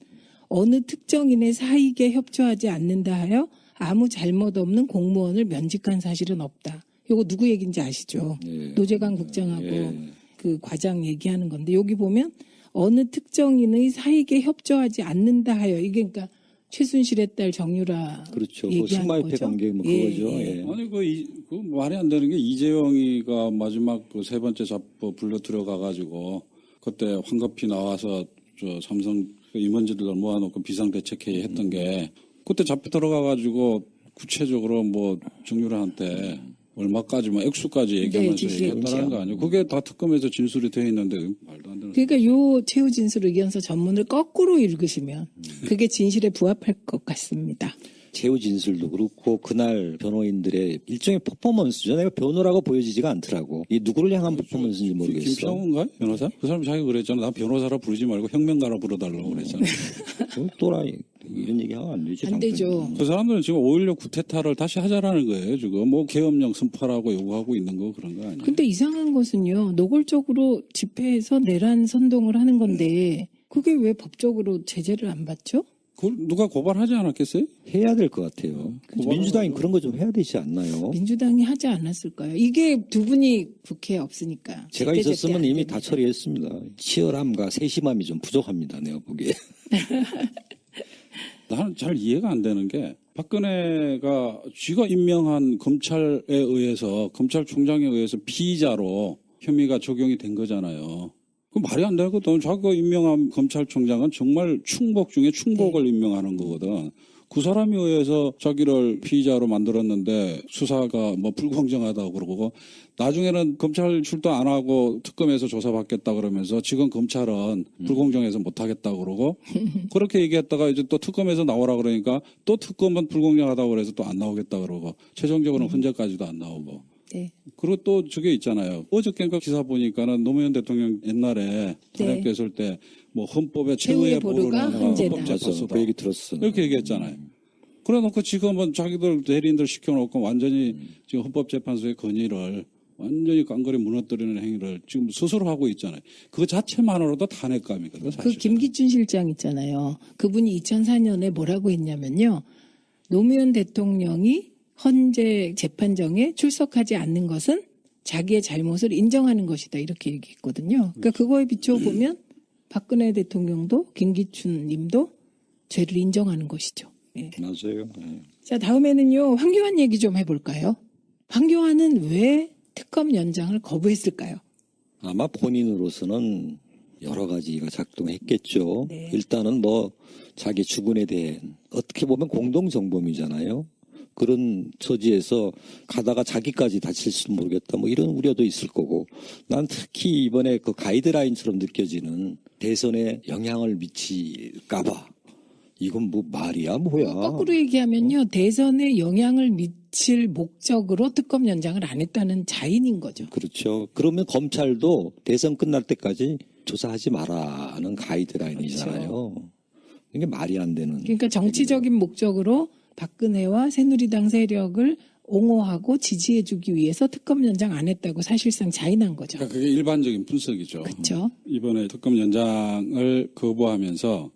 어느 특정인의 사익에 협조하지 않는다 하여 아무 잘못 없는 공무원을 면직한 사실은 없다. 이거 누구 얘기인지 아시죠? 예. 노재관 국장하고 예. 그 과장 얘기하는 건데 여기 보면 어느 특정인의 사익에 협조하지 않는다 하여 이게 그러니까 최순실의 딸 정유라 그렇죠. 그 얘기한 승마협회 거죠. 관계 뭐 예, 그거죠. 예. 예. 아니 그 말이 안 되는 게 이재용이가 마지막 그 세 번째 잡고 불러 들어가 가지고 그때 황급히 나와서 저 삼성 임원진들 모아놓고 비상대책회의 했던 게 그때 잡혀 들어가 가지고 구체적으로 뭐 정유라한테 얼마까지 뭐 액수까지 얘기하면서 지시했죠. 얘기했다는 거 아니에요? 그게 다 특검에서 진술이 돼 있는데 말도 안 되는. 그러니까 요 최후 진술 의견서 전문을 거꾸로 읽으시면 그게 진실에 부합할 것 같습니다. 최후 진술도 그렇고 그날 변호인들의 일종의 퍼포먼스죠. 내가 변호라고 보여지지가 않더라고. 이 누구를 향한 퍼포먼스인지 모르겠어. 김평훈가 변호사? 그 사람 자기 그랬잖아. 나 변호사라 부르지 말고 혁명가라 부르달라고 그랬잖아. 또라이 이런 얘기하면 안 되지. 안 되죠. 그 사람들은 지금 5.16 구테타를 다시 하자라는 거예요. 지금 뭐 계엄령 선포하라고 요구하고 있는 거 그런 거 아니에요? 근데 이상한 것은요. 노골적으로 집회에서 내란 선동을 하는 건데 그게 왜 법적으로 제재를 안 받죠? 그걸 누가 고발하지 않았겠어요? 해야 될 것 같아요. 민주당이 그런 거 좀 해야 되지 않나요? 민주당이 하지 않았을까요? 이게 두 분이 국회에 없으니까. 제가 제때 있었으면 안 이미 됩니다. 다 처리했습니다. 치열함과 세심함이 좀 부족합니다. 내가 보기에. 나는 잘 이해가 안 되는 게 박근혜가 쥐가 임명한 검찰에 의해서 검찰총장에 의해서 피의자로 혐의가 적용이 된 거잖아요. 그 말이 안 되거든. 자기가 임명한 검찰총장은 정말 충복 중에 충복을 임명하는 거거든. 그 사람에 의해서 자기를 피의자로 만들었는데 수사가 뭐 불공정하다고 그러고 나중에는 검찰 출동 안 하고 특검에서 조사받겠다 그러면서 지금 검찰은 불공정해서 못하겠다고 그러고 그렇게 얘기했다가 이제 또 특검에서 나오라 그러니까 또 특검은 불공정하다고 그래서 또 안 나오겠다 그러고 최종적으로는 헌재까지도 안 나오고. 네. 그리고 또 저게 있잖아요. 어저께인가 기사 보니까는 노무현 대통령 옛날에 탄핵됐을 때 뭐 헌법의 최후의 보루가 헌재다. 헌법재판소다. 그 얘기 들었어. 이렇게 얘기했잖아요. 그래 놓고 지금은 자기들 대리인들 시켜놓고 완전히 지금 헌법재판소의 건의를 완전히 깡그리 무너뜨리는 행위를 지금 스스로 하고 있잖아요. 그 자체만으로도 탄핵감이거든요. 그 사실. 김기춘 실장 있잖아요. 그분이 2004년에 뭐라고 했냐면요. 노무현 대통령이 헌재 재판정에 출석하지 않는 것은 자기의 잘못을 인정하는 것이다. 이렇게 얘기했거든요. 그러니까 그거에 비춰보면 박근혜 대통령도 김기춘 님도 죄를 인정하는 것이죠. 예. 맞아요. 네. 자, 다음에는요. 황교안 얘기 좀 해볼까요? 황교안은 왜 특검 연장을 거부했을까요? 아마 본인으로서는 여러 가지가 작동했겠죠. 네. 일단은 뭐 자기 주군에 대한 어떻게 보면 공동정범이잖아요. 그런 처지에서 가다가 자기까지 다칠지도 모르겠다. 뭐 이런 우려도 있을 거고. 난 특히 이번에 그 가이드라인처럼 느껴지는 대선에 영향을 미칠까봐. 이건 뭐 말이야 뭐야. 거꾸로 얘기하면요. 대선에 영향을 미칠 목적으로 특검 연장을 안 했다는 자인인 거죠. 그렇죠. 그러면 검찰도 대선 끝날 때까지 조사하지 마라는 가이드라인이잖아요. 그렇죠. 이게 말이 안 되는. 그러니까 정치적인 목적으로 박근혜와 새누리당 세력을 옹호하고 지지해주기 위해서 특검 연장 안 했다고 사실상 자인한 거죠. 그러니까 그게 일반적인 분석이죠. 그렇죠. 이번에 특검 연장을 거부하면서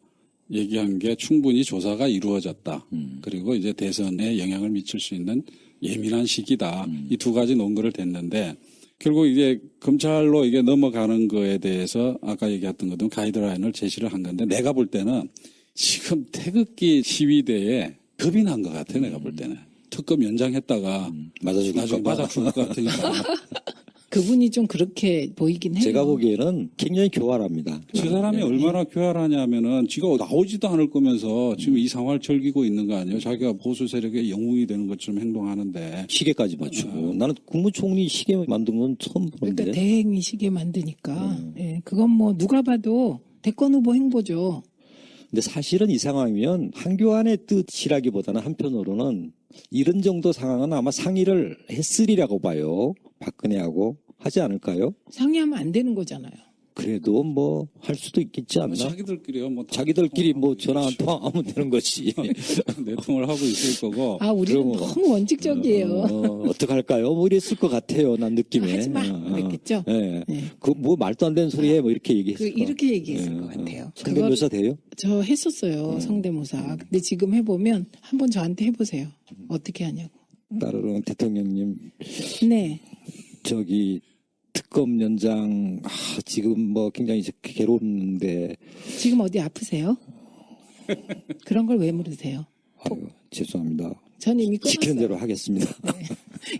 얘기한 게 충분히 조사가 이루어졌다. 그리고 이제 대선에 영향을 미칠 수 있는 예민한 시기다. 이 두 가지 논거를 댔는데 결국 이제 검찰로 이게 넘어가는 거에 대해서 아까 얘기했던 것도 가이드라인을 제시를 한 건데 내가 볼 때는 지금 태극기 시위대에 겁이 난 것 같아. 내가 볼 때는. 특검 연장했다가 나중에 맞아 죽을 것 같으니까. 그분이 좀 그렇게 보이긴 해요. 제가 보기에는 굉장히 교활합니다. 그 사람이 얼마나 교활하냐면은 지가 나오지도 않을 거면서 지금 이 상황을 즐기고 있는 거 아니에요? 자기가 보수 세력의 영웅이 되는 것처럼 행동하는데. 시계까지 맞추고. 나는 국무총리 시계 만든 건 처음 보는데. 그러니까 대행이 시계 만드니까. 예, 그건 뭐 누가 봐도 대권 후보 행보죠. 근데 사실은 이 상황이면 한교안의 뜻이라기보다는 한편으로는 이런 정도 상황은 아마 상의를 했으리라고 봐요. 박근혜하고. 하지 않을까요? 상의하면 안 되는 거잖아요. 그래도 뭐 할 수도 있겠지 않나? 자기들끼리요. 뭐 자기들끼리 뭐 전화 한 통 하면 되는 거지. 내통을 하고 있을 거고. 아, 우리는 그러면- 너무 원칙적이에요. 어떡할까요? 뭐 이랬을 것 같아요. 난 느낌에. 하지 마. 그랬겠죠? 예. 네. 그 뭐 말도 안 되는 소리 해. 뭐 이렇게 얘기했을 거. 이렇게 얘기했을 것 같아요. 성대묘사 돼요? 저 했었어요. 성대모사. 근데 지금 해보면 한번 저한테 해보세요. 어떻게 하냐고. 따르는 대통령님 네. 저기 특검 연장 지금 뭐 굉장히 괴로운데 지금 어디 아프세요? 그런 걸 왜 물으세요? 아유, 죄송합니다. 전 이미 시키는 끊었어요. 대로 하겠습니다.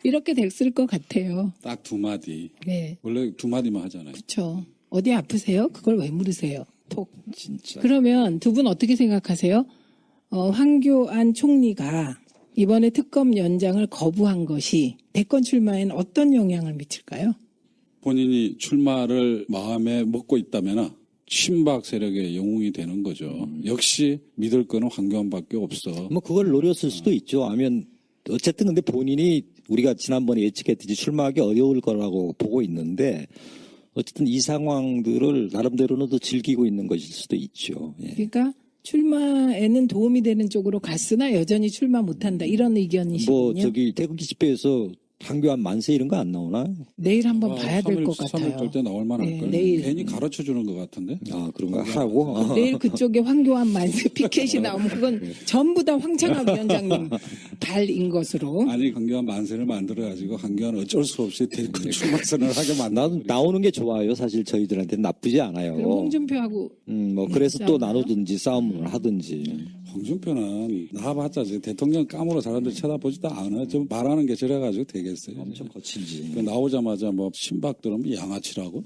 이렇게 됐을 것 같아요. 딱 두 마디. 네. 원래 두 마디만 하잖아요. 그렇죠. 어디 아프세요? 그걸 왜 물으세요? 톡. 진짜. 그러면 두 분 어떻게 생각하세요? 황교안 총리가 이번에 특검 연장을 거부한 것이 대권 출마에는 어떤 영향을 미칠까요? 본인이 출마를 마음에 먹고 있다면 친박 세력의 영웅이 되는 거죠. 역시 믿을 거는 황교안밖에 없어. 뭐 그걸 노렸을 수도 있죠. 아니면 어쨌든 근데 본인이 우리가 지난번에 예측했듯이 출마하기 어려울 거라고 보고 있는데 어쨌든 이 상황들을 나름대로는 또 즐기고 있는 것일 수도 있죠. 예. 그러니까 출마에는 도움이 되는 쪽으로 갔으나 여전히 출마 못한다 이런 의견이시군요. 뭐 저기 태극기 집회에서 황교안 만세 이런 거 안 나오나? 내일 한번 봐야 될 것 3일 같아요. 때 나올 만할 네, 걸. 내일. 괜히 가르쳐 주는 것 같은데. 아 그런가 하고. 내일 그쪽에 황교안 만세 피켓이 나오면 그건 전부 다 황창학 위원장님 발인 것으로. 아니 황교안 만세를 만들어 가지고 황교안 어쩔 수 없이 대권 출마선을 하게 나는 만나는 나오는 게 좋아요. 사실 저희들한테 나쁘지 않아요. 그럼 홍준표하고 뭐 그래서 또 싸우나요? 나누든지 싸움을 하든지. 홍준표는 나와봤자 지금 대통령 까무로 사람들이 쳐다보지도 않아. 좀 말하는 게 저래가지고 되겠어요. 엄청 거칠지. 그 나오자마자 뭐 신박들은 뭐 양아치라고?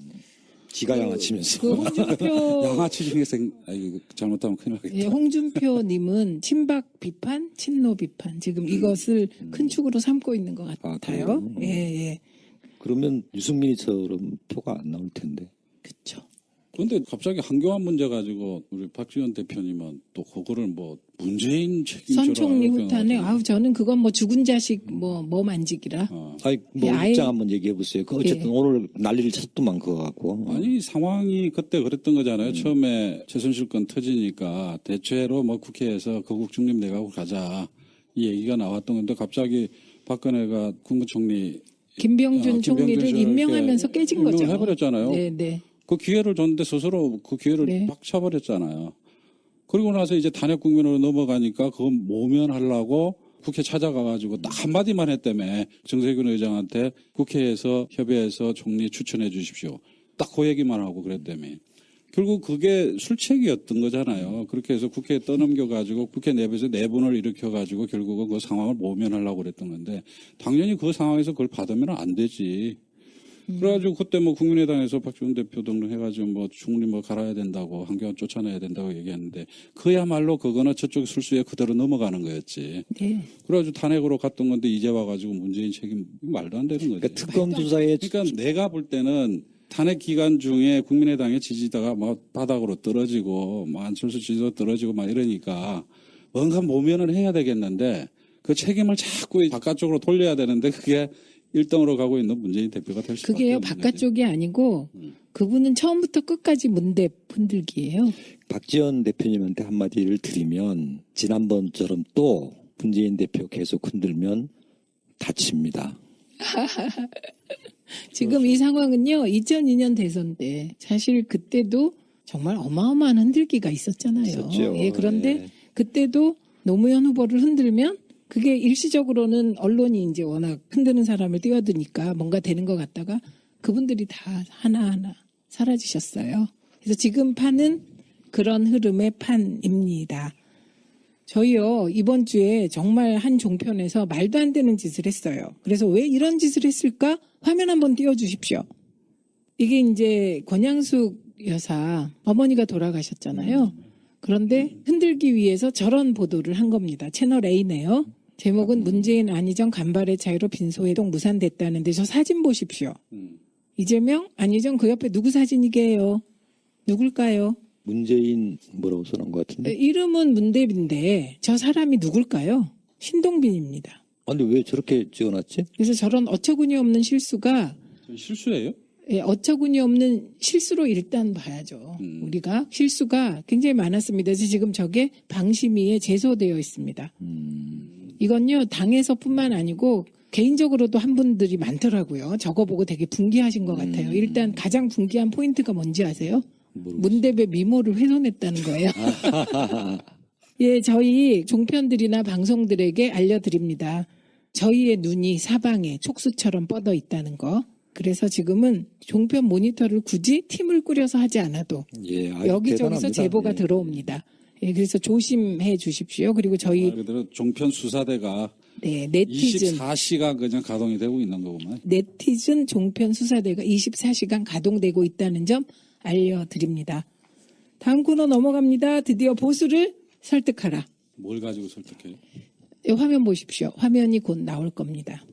지가 양아치면서. 그 홍준표 양아치 중에서 아이고 잘못하면 큰일 나겠다. 예, 홍준표님은 친박 비판, 친노 비판 지금 이것을 큰 축으로 삼고 있는 것 같아요. 그래요? 예, 예, 그러면 유승민이처럼 표가 안 나올 텐데. 그렇죠. 그런데 갑자기 한교안 문제 가지고 우리 박지원 대표님은 또 그거를 뭐 문재인 책임져라. 선총리 이렇게 후탄에 해가지고. 아우 저는 그건 뭐 죽은 자식 뭐 만지기라. 아이 뭐 예, 아예- 입장 한번 얘기해 보세요. 그 어쨌든 예. 오늘 난리를 쳤더만 그거 갖고. 아니 상황이 그때 그랬던 거잖아요. 처음에 최순실 건 터지니까 대체로 뭐 국회에서 거국 중립 내각으로 가자 이 얘기가 나왔던 건데 갑자기 박근혜가 국무총리 김병준 총리를 씨를 임명하면서 이렇게 깨진 거죠. 임명을 해버렸잖아요. 네, 네. 그 기회를 줬는데 스스로 그 기회를 네. 막 쳐버렸잖아요. 그리고 나서 이제 탄핵 국면으로 넘어가니까 그거 모면하려고 국회 찾아가가지고 딱 한마디만 했다며 정세균 의장한테 국회에서 협의해서 총리 추천해 주십시오. 딱 그 얘기만 하고 그랬다며. 결국 그게 술책이었던 거잖아요. 그렇게 해서 국회에 떠넘겨가지고 국회 내부에서 내분을 일으켜가지고 결국은 그 상황을 모면하려고 그랬던 건데 당연히 그 상황에서 그걸 받으면 안 되지. 그래가지고 그때 뭐 국민의당에서 박지원 대표 등록해가지고 뭐 총리 뭐 갈아야 된다고 한교안 쫓아내야 된다고 얘기했는데 그야말로 그거는 저쪽 술수에 그대로 넘어가는 거였지. 네. 그래가지고 탄핵으로 갔던 건데 이제 와가지고 문재인 책임 이거 말도 안 되는 거지. 그러니까 특검 조사에 그러니까 내가 볼 때는 탄핵 기간 중에 국민의당의 지지도가 막 바닥으로 떨어지고 뭐 안철수 지지도 떨어지고 막 이러니까 뭔가 모면을 해야 되겠는데 그 책임을 자꾸 바깥쪽으로 돌려야 되는데 그게 1등으로 가고 있는 문재인 대표가 될 수밖에 그게요 없는 거지. 바깥쪽이 아니고 그분은 처음부터 끝까지 문대 흔들기예요. 박지원 대표님한테 한마디를 드리면 지난번처럼 또 문재인 대표 계속 흔들면 다칩니다. 지금 이 상황은요 2002년 대선 때 사실 그때도 정말 어마어마한 흔들기가 있었잖아요. 있었죠. 예, 그런데 예. 그때도 노무현 후보를 흔들면 그게 일시적으로는 언론이 이제 워낙 흔드는 사람을 띄워드니까 뭔가 되는 것 같다가 그분들이 다 하나하나 사라지셨어요. 그래서 지금 판은 그런 흐름의 판입니다. 저희요 이번 주에 정말 한 종편에서 말도 안 되는 짓을 했어요. 그래서 왜 이런 짓을 했을까? 화면 한번 띄워주십시오. 이게 이제 권양숙 여사 어머니가 돌아가셨잖아요. 그런데 흔들기 위해서 저런 보도를 한 겁니다. 채널 A네요. 제목은 문재인 안희정 간발의 차이로 빈소회동 무산됐다는데 저 사진 보십시오. 이재명 안희정 그 옆에 누구 사진이게요? 누굴까요? 문재인 뭐라고 써놓은 것 같은데. 이름은 문대빈데 저 사람이 누굴까요? 신동빈입니다. 아니 왜 저렇게 찍어놨지? 그래서 저런 어처구니 없는 실수가 실수예요? 예, 어처구니 없는 실수로 일단 봐야죠. 우리가 실수가 굉장히 많았습니다. 그래서 지금 저게 방심위에 제소되어 있습니다. 이건요 당에서뿐만 아니고 개인적으로도 한 분들이 많더라고요. 저거 보고 되게 분개하신 것 같아요. 일단 가장 분개한 포인트가 뭔지 아세요? 문대배 미모를 훼손했다는 거예요. 예, 저희 종편들이나 방송들에게 알려드립니다. 저희의 눈이 사방에 촉수처럼 뻗어 있다는 거. 그래서 지금은 종편 모니터를 굳이 팀을 꾸려서 하지 않아도 예, 아주 여기저기서 대단합니다. 제보가 예. 들어옵니다. 예, 그래서 조심해 주십시오. 그리고 저희 말 그대로 종편 수사대가 네, 네티즌 24시간 그냥 가동이 되고 있는 거구만. 네티즌 종편 수사대가 24시간 가동되고 있다는 점 알려드립니다. 다음 코너 넘어갑니다. 드디어 보수를 설득하라. 뭘 가지고 설득해요? 이 화면 보십시오. 화면이 곧 나올 겁니다.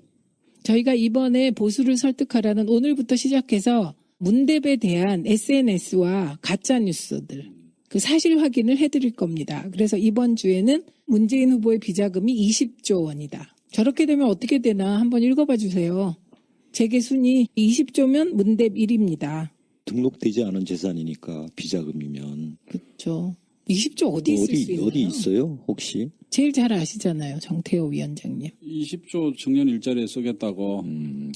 저희가 이번에 보수를 설득하라는 오늘부터 시작해서 문대에 대한 SNS와 가짜 뉴스들 그 사실 확인을 해드릴 겁니다. 그래서 이번 주에는 문재인 후보의 비자금이 20조 원이다. 저렇게 되면 어떻게 되나 한번 읽어봐 주세요. 재계 순위 20조면 문대 1위입니다. 등록되지 않은 재산이니까 비자금이면 그렇죠. 20조 어디 있을 수 있나요? 어디 있어요 혹시? 제일 잘 아시잖아요. 정태호 위원장님. 20조 청년 일자리에 쓰겠다고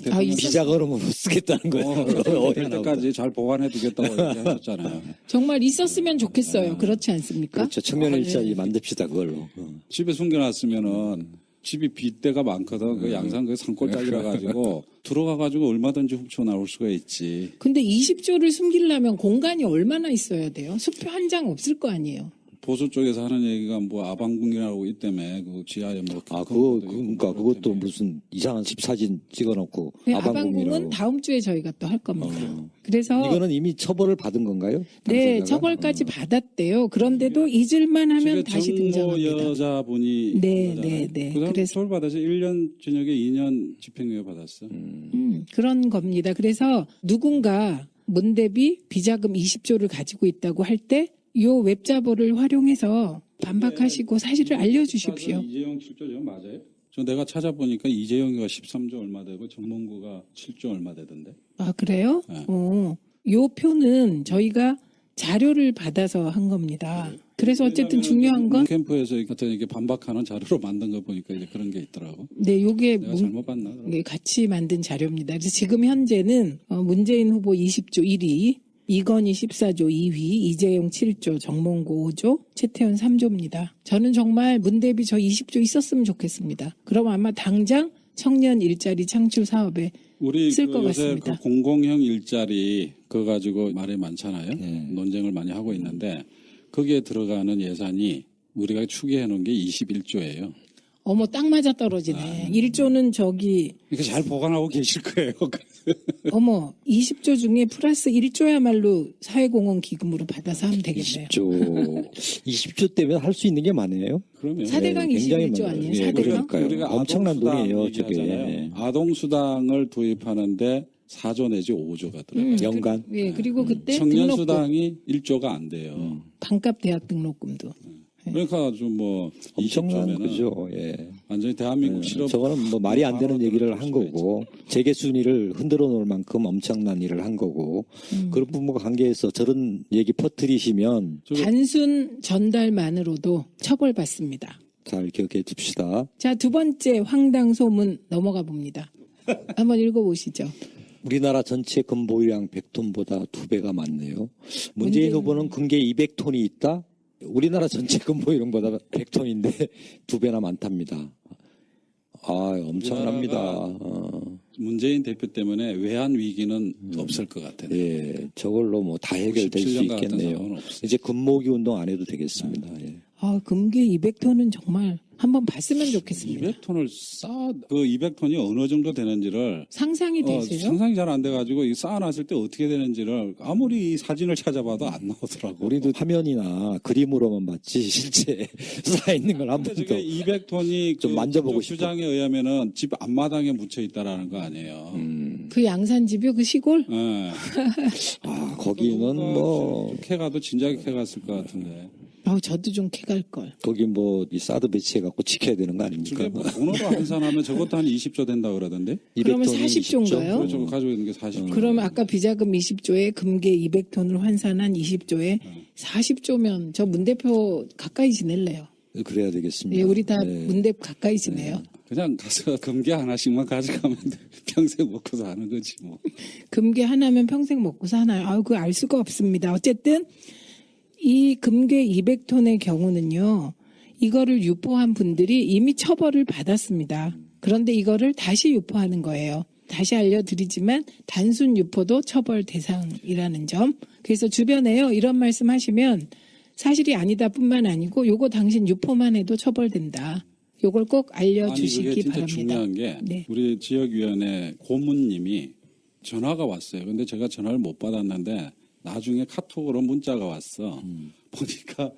대통령 비자금으로 쓰겠다는 거예요. 될 때까지 잘 보관해 두겠다고 얘기하셨잖아요. 정말 있었으면 좋겠어요. 그렇지 않습니까? 그렇죠. 청년 일자리 네. 만듭시다 그걸로. 집에 숨겨놨으면은 집이 빗대가 많거든. 그 양산 그 산골짜기라 가지고 들어가 가지고 얼마든지 훔쳐 나올 수가 있지. 근데 20조를 숨기려면 공간이 얼마나 있어야 돼요? 수표 한 장 없을 거 아니에요. 보수 쪽에서 하는 얘기가 뭐 아방궁이라고 있다며 그 지하에 뭐 그러니까 그것도 무슨 이상한 집 사진 찍어놓고 아방궁은 아방궁이라고. 다음 주에 저희가 또 할 겁니다. 그래서 이거는 이미 처벌을 받은 건가요? 네, 당사자가? 처벌까지 받았대요. 그런데도 잊을만 하면 다시 정모 등장합니다. 여자분이 네, 거잖아요. 네, 네. 그 사람 그래서- 처벌 받아서 1년 징역에 2년 집행유예 받았어. 그런 겁니다. 그래서 누군가 문대비 비자금 20조를 가지고 있다고 할 때 요 웹자보를 활용해서 반박하시고 사실을 알려주십시오. 이재용 7조죠, 맞아요? 저 내가 찾아보니까 이재용이가 13조 얼마 되고 정몽구가 7조 얼마 되던데. 아, 그래요? 네. 요 표는 저희가 자료를 받아서 한 겁니다. 그래서 어쨌든 중요한 건, 캠프에서 어떤 이렇게 반박하는 자료로 만든 거 보니까 이제 그런 게 있더라고. 네, 요게 내가 잘못 봤나? 그럼? 네, 같이 만든 자료입니다. 그래서 지금 현재는 문재인 후보 20조 1위, 이건희 14조 2위, 이재용 7조, 정몽구 5조, 최태원 3조입니다. 저는 정말 문대비 저 20조 있었으면 좋겠습니다. 그럼 아마 당장 청년 일자리 창출 사업에 우리 쓸 그 것 요새 같습니다. 그 공공형 일자리 그거 가지고 말이 많잖아요. 네. 논쟁을 많이 하고 있는데 거기에 들어가는 예산이 우리가 추계해 놓은 게 21조예요. 어머, 딱 맞아 떨어지네. 1조는 저기, 그러니까 잘 보관하고 계실 거예요. 어머, 20조 중에 플러스 1조야말로 사회공헌 기금으로 받아서 하면 되겠네요. 20조 때문에 할 수 있는 게 많네요. 그러면 4대강 굉장히 21조 많아요. 아니에요? 예, 4대강? 그러니까요. 우리가 엄청난 아동수당 돈이에요, 저게. 얘기하잖아요. 아동수당을 도입하는데 4조 내지 5조가 들어가요. 연간. 예, 그리고 그때 등록금, 청년수당이 1조가 안 돼요. 반값 대학 등록금도. 그러니까 좀 뭐 엄청난 20조면은 그죠. 예. 완전히 대한민국 실업 저거는 뭐 말이 안 되는 바로 얘기를 들어갈 한 수가 거고 재계 순위를 흔들어 놓을 만큼 엄청난 일을 한 거고 그런 부분과 관계해서 저런 얘기 퍼뜨리시면 단순 전달만으로도 처벌받습니다. 잘 기억해 둡시다. 자, 두 번째 황당 소문 넘어가 봅니다. 한번 읽어보시죠. 우리나라 전체 건보유량 100톤보다 2배가 많네요. 문재인 후보는 근계 200톤이 있다. 우리나라 전체 건보유량보다 100톤인데 2배나 많답니다. 아, 엄청납니다. 문재인 대표 때문에 외환 위기는 없을 것 같아요. 예, 저걸로 뭐 다 해결될 수 97년 같은 있겠네요. 상황은 없어요. 이제 금모기 운동 안 해도 되겠습니다. 예. 아, 금괴 200톤은 정말 한번 봤으면 좋겠습니다. 200톤을 그 200톤이 어느 정도 되는지를 상상이 되세요? 상상이 잘 안 돼가지고 이 쌓아놨을 때 어떻게 되는지를 아무리 이 사진을 찾아봐도 안 나오더라고. 우리도 화면이나 그림으로만 봤지 실제 쌓여 있는 걸 한 번도. 저게 200톤이 좀 만져보고 싶어. 주장에 의하면은 집 앞마당에 묻혀 있다라는 거 아니에요. 그 양산집이요? 그 시골? 예. 아, 거기는 뭐 캐가도 진작에 캐갔을 것 같은데. 저도 좀 캐갈 걸. 거기 뭐 이 사드 배치해 갖고 지켜야 되는 거 그게 아닙니까? 뭐 돈으로 환산하면 저것도 한 20조 된다 그러던데. 그러면 200톤이 40조 인가요? 그래서 가지고 있는 게 40조. 그럼 아까 비자금 20조에 금괴 200톤을 환산한 20조에 40조면 저 문 대표 가까이 지낼래요. 그래야 되겠습니다. 예, 우리 다 네. 문 대표 가까이 지내요. 그냥 가서 금괴 하나씩만 가져가면 돼. 평생 먹고 사는 거지 뭐. 금괴 하나면 평생 먹고 사나요? 그거 알 수가 없습니다. 어쨌든 이 금괴 200톤의 경우는요. 이거를 유포한 분들이 이미 처벌을 받았습니다. 그런데 이거를 다시 유포하는 거예요. 다시 알려드리지만 단순 유포도 처벌 대상이라는 점. 그래서 주변에요. 이런 말씀 하시면 사실이 아니다 뿐만 아니고 요거 당신 유포만 해도 처벌된다. 요걸 꼭 아니 알려주시기 그게 진짜 바랍니다. 중요한 게 네. 우리 지역위원회 고문님이 전화가 왔어요. 근데 제가 전화를 못 받았는데 나중에 카톡으로 문자가 왔어. 보니까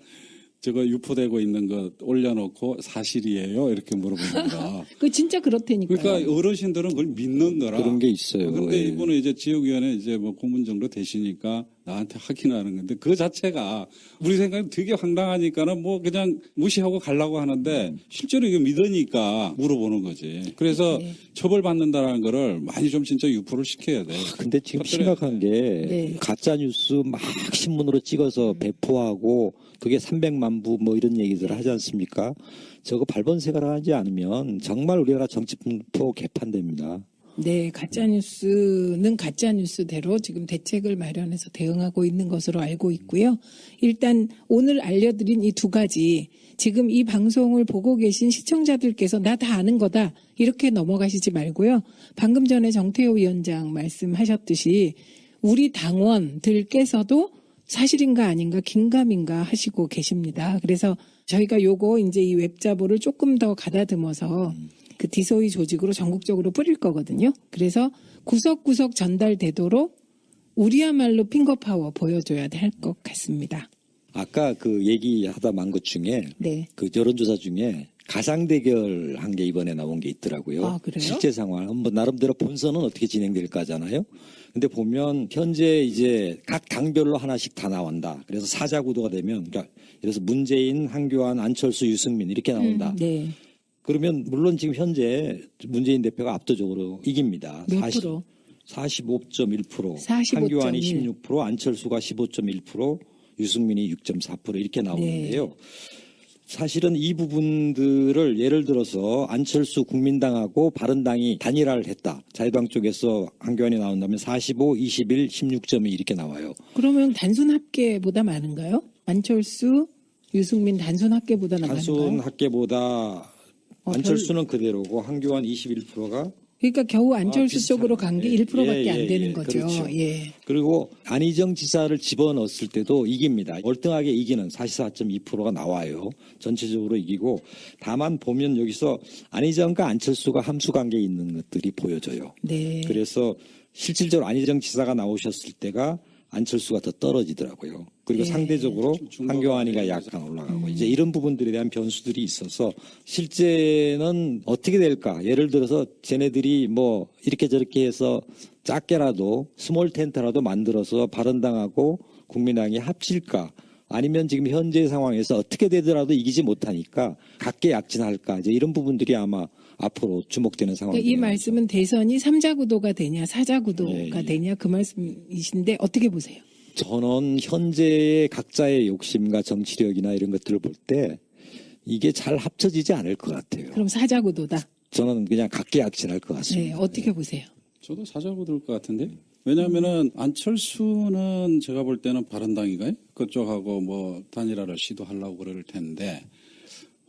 저거 유포되고 있는 거 올려놓고 사실이에요? 이렇게 물어봅니다. 그 진짜 그렇다니까요. 그러니까 어르신들은 그걸 믿는 거라. 그런 게 있어요. 근데 예. 이분은 이제 지역위원회 이제 뭐 고문정도 되시니까 나한테 확인하는 건데 그 자체가 우리 생각에 되게 황당하니까는 뭐 그냥 무시하고 가려고 하는데 실제로 이거 믿으니까 물어보는 거지. 그래서 네. 처벌받는다라는 거를 많이 좀 진짜 유포를 시켜야 돼. 근데 지금 터뜨려야 심각한 게 네. 가짜 뉴스 막 신문으로 찍어서 배포하고 그게 300만 부 뭐 이런 얘기들 하지 않습니까? 저거 발본색을 하지 않으면 정말 우리나라 정치 분포 개판됩니다. 네, 가짜뉴스는 가짜뉴스대로 지금 대책을 마련해서 대응하고 있는 것으로 알고 있고요. 일단 오늘 알려드린 이 두 가지, 지금 이 방송을 보고 계신 시청자들께서 나 다 아는 거다 이렇게 넘어가시지 말고요. 방금 전에 정태호 위원장 말씀하셨듯이 우리 당원들께서도 사실인가 아닌가 긴가민가 하시고 계십니다. 그래서 저희가 요거 이제 이 웹자보를 조금 더 가다듬어서 그 디소이 조직으로 전국적으로 뿌릴 거거든요. 그래서 구석구석 전달되도록 우리야말로 핑거파워 보여줘야 될 것 같습니다. 아까 그 얘기하다 만 것 중에 네. 그 여론조사 중에 가상 대결 한 게 이번에 나온 게 있더라고요. 아, 그래요? 실제 상황 한번 나름대로 본선은 어떻게 진행될까잖아요. 근데 보면 현재 이제 각 당별로 하나씩 다 나온다. 그래서 사자 구도가 되면 그러니까 그래서 문재인, 한교안, 안철수, 유승민 이렇게 나온다. 네. 그러면 물론 지금 현재 문재인 대표가 압도적으로 이깁니다. 몇 프로? 45.1%, 45.1. 한교안이 16%, 안철수가 15.1%, 유승민이 6.4% 이렇게 나오는데요. 사실은 이 부분들을 예를 들어서 안철수 국민당하고 바른당이 단일화를 했다. 자유당 쪽에서 한교안이 나온다면 45, 21, 16.2 이렇게 나와요. 그러면 단순 합계보다 많은가요? 안철수, 유승민 단순 합계보다 단순 많은가요? 합계보다 안철수는 그대로고 한교안 21%가 그러니까 겨우 안철수 비슷한- 쪽으로 간 게 예, 1%밖에 예, 안 예, 되는 예, 거죠. 그렇죠. 예. 그리고 안희정 지사를 집어넣었을 때도 이깁니다. 월등하게 이기는 44.2%가 나와요. 전체적으로 이기고 다만 보면 여기서 안희정과 안철수가 함수 관계에 있는 것들이 보여져요. 네. 그래서 실질적으로 안희정 지사가 나오셨을 때가 안철수가 더 떨어지더라고요. 그리고 예. 상대적으로 중도가 한교안이가 약간 올라가고 이제 이런 부분들에 대한 변수들이 있어서 실제는 어떻게 될까? 예를 들어서 쟤네들이 뭐 이렇게 저렇게 해서 작게라도 스몰 텐트라도 만들어서 바른당하고 국민당이 합칠까? 아니면 지금 현재 상황에서 어떻게 되더라도 이기지 못하니까 각계 약진할까? 이제 이런 부분들이 아마 앞으로 주목되는 상황입니다. 그러니까 이 말씀은 대선이 3자 구도가 되냐 4자 구도가 예, 예. 되냐 그 말씀이신데 어떻게 보세요? 저는 현재의 각자의 욕심과 정치력이나 이런 것들을 볼 때 이게 잘 합쳐지지 않을 것 같아요. 그럼 4자 구도다. 저는 그냥 각계약진할 것 네, 같습니다. 어떻게 보세요? 저도 사자고 들 것 같은데. 왜냐하면은 안철수는 제가 볼 때는 바른당인가요? 그쪽하고 뭐 단일화를 시도하려고 그럴 텐데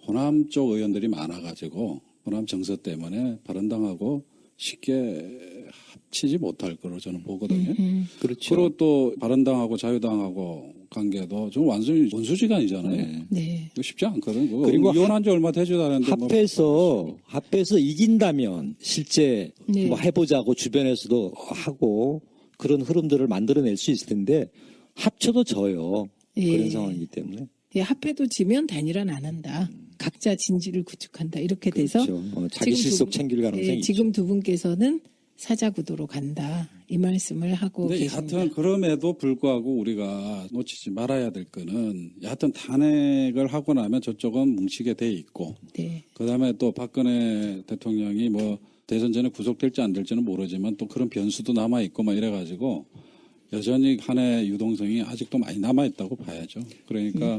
호남 쪽 의원들이 많아가지고 호남 정서 때문에 바른당하고 쉽게 합치지 못할 거로 저는 보거든요. 그렇죠. 그리고 또 바른당하고 자유당하고 관계도 좀 완전히 원수지간이잖아요. 네. 네. 이거 쉽지 않거든. 그거 그리고 이혼한 지 얼마 되지도 않았는데 합해서 이긴다면 실제 네. 뭐 해보자고 주변에서도 하고 그런 흐름들을 만들어낼 수 있을 텐데 합쳐도 져요. 예. 그런 상황이기 때문에. 예, 합해도 지면 단일화는 안 한다. 각자 진지를 구축한다. 이렇게 돼서 그렇죠. 자기 지금 실속 두- 챙길 가능성이 예, 있죠. 지금 두 분께서는 사자 구도로 간다. 이 말씀을 하고 근데 계십니다. 여하튼 그럼에도 불구하고 우리가 놓치지 말아야 될 거는 여하튼 탄핵을 하고 나면 저쪽은 뭉치게 돼 있고 네. 그다음에 또 박근혜 대통령이 뭐 대선 전에 구속될지 안 될지는 모르지만 또 그런 변수도 남아 있고 막 이래가지고 여전히 한해 유동성이 아직도 많이 남아 있다고 봐야죠. 그러니까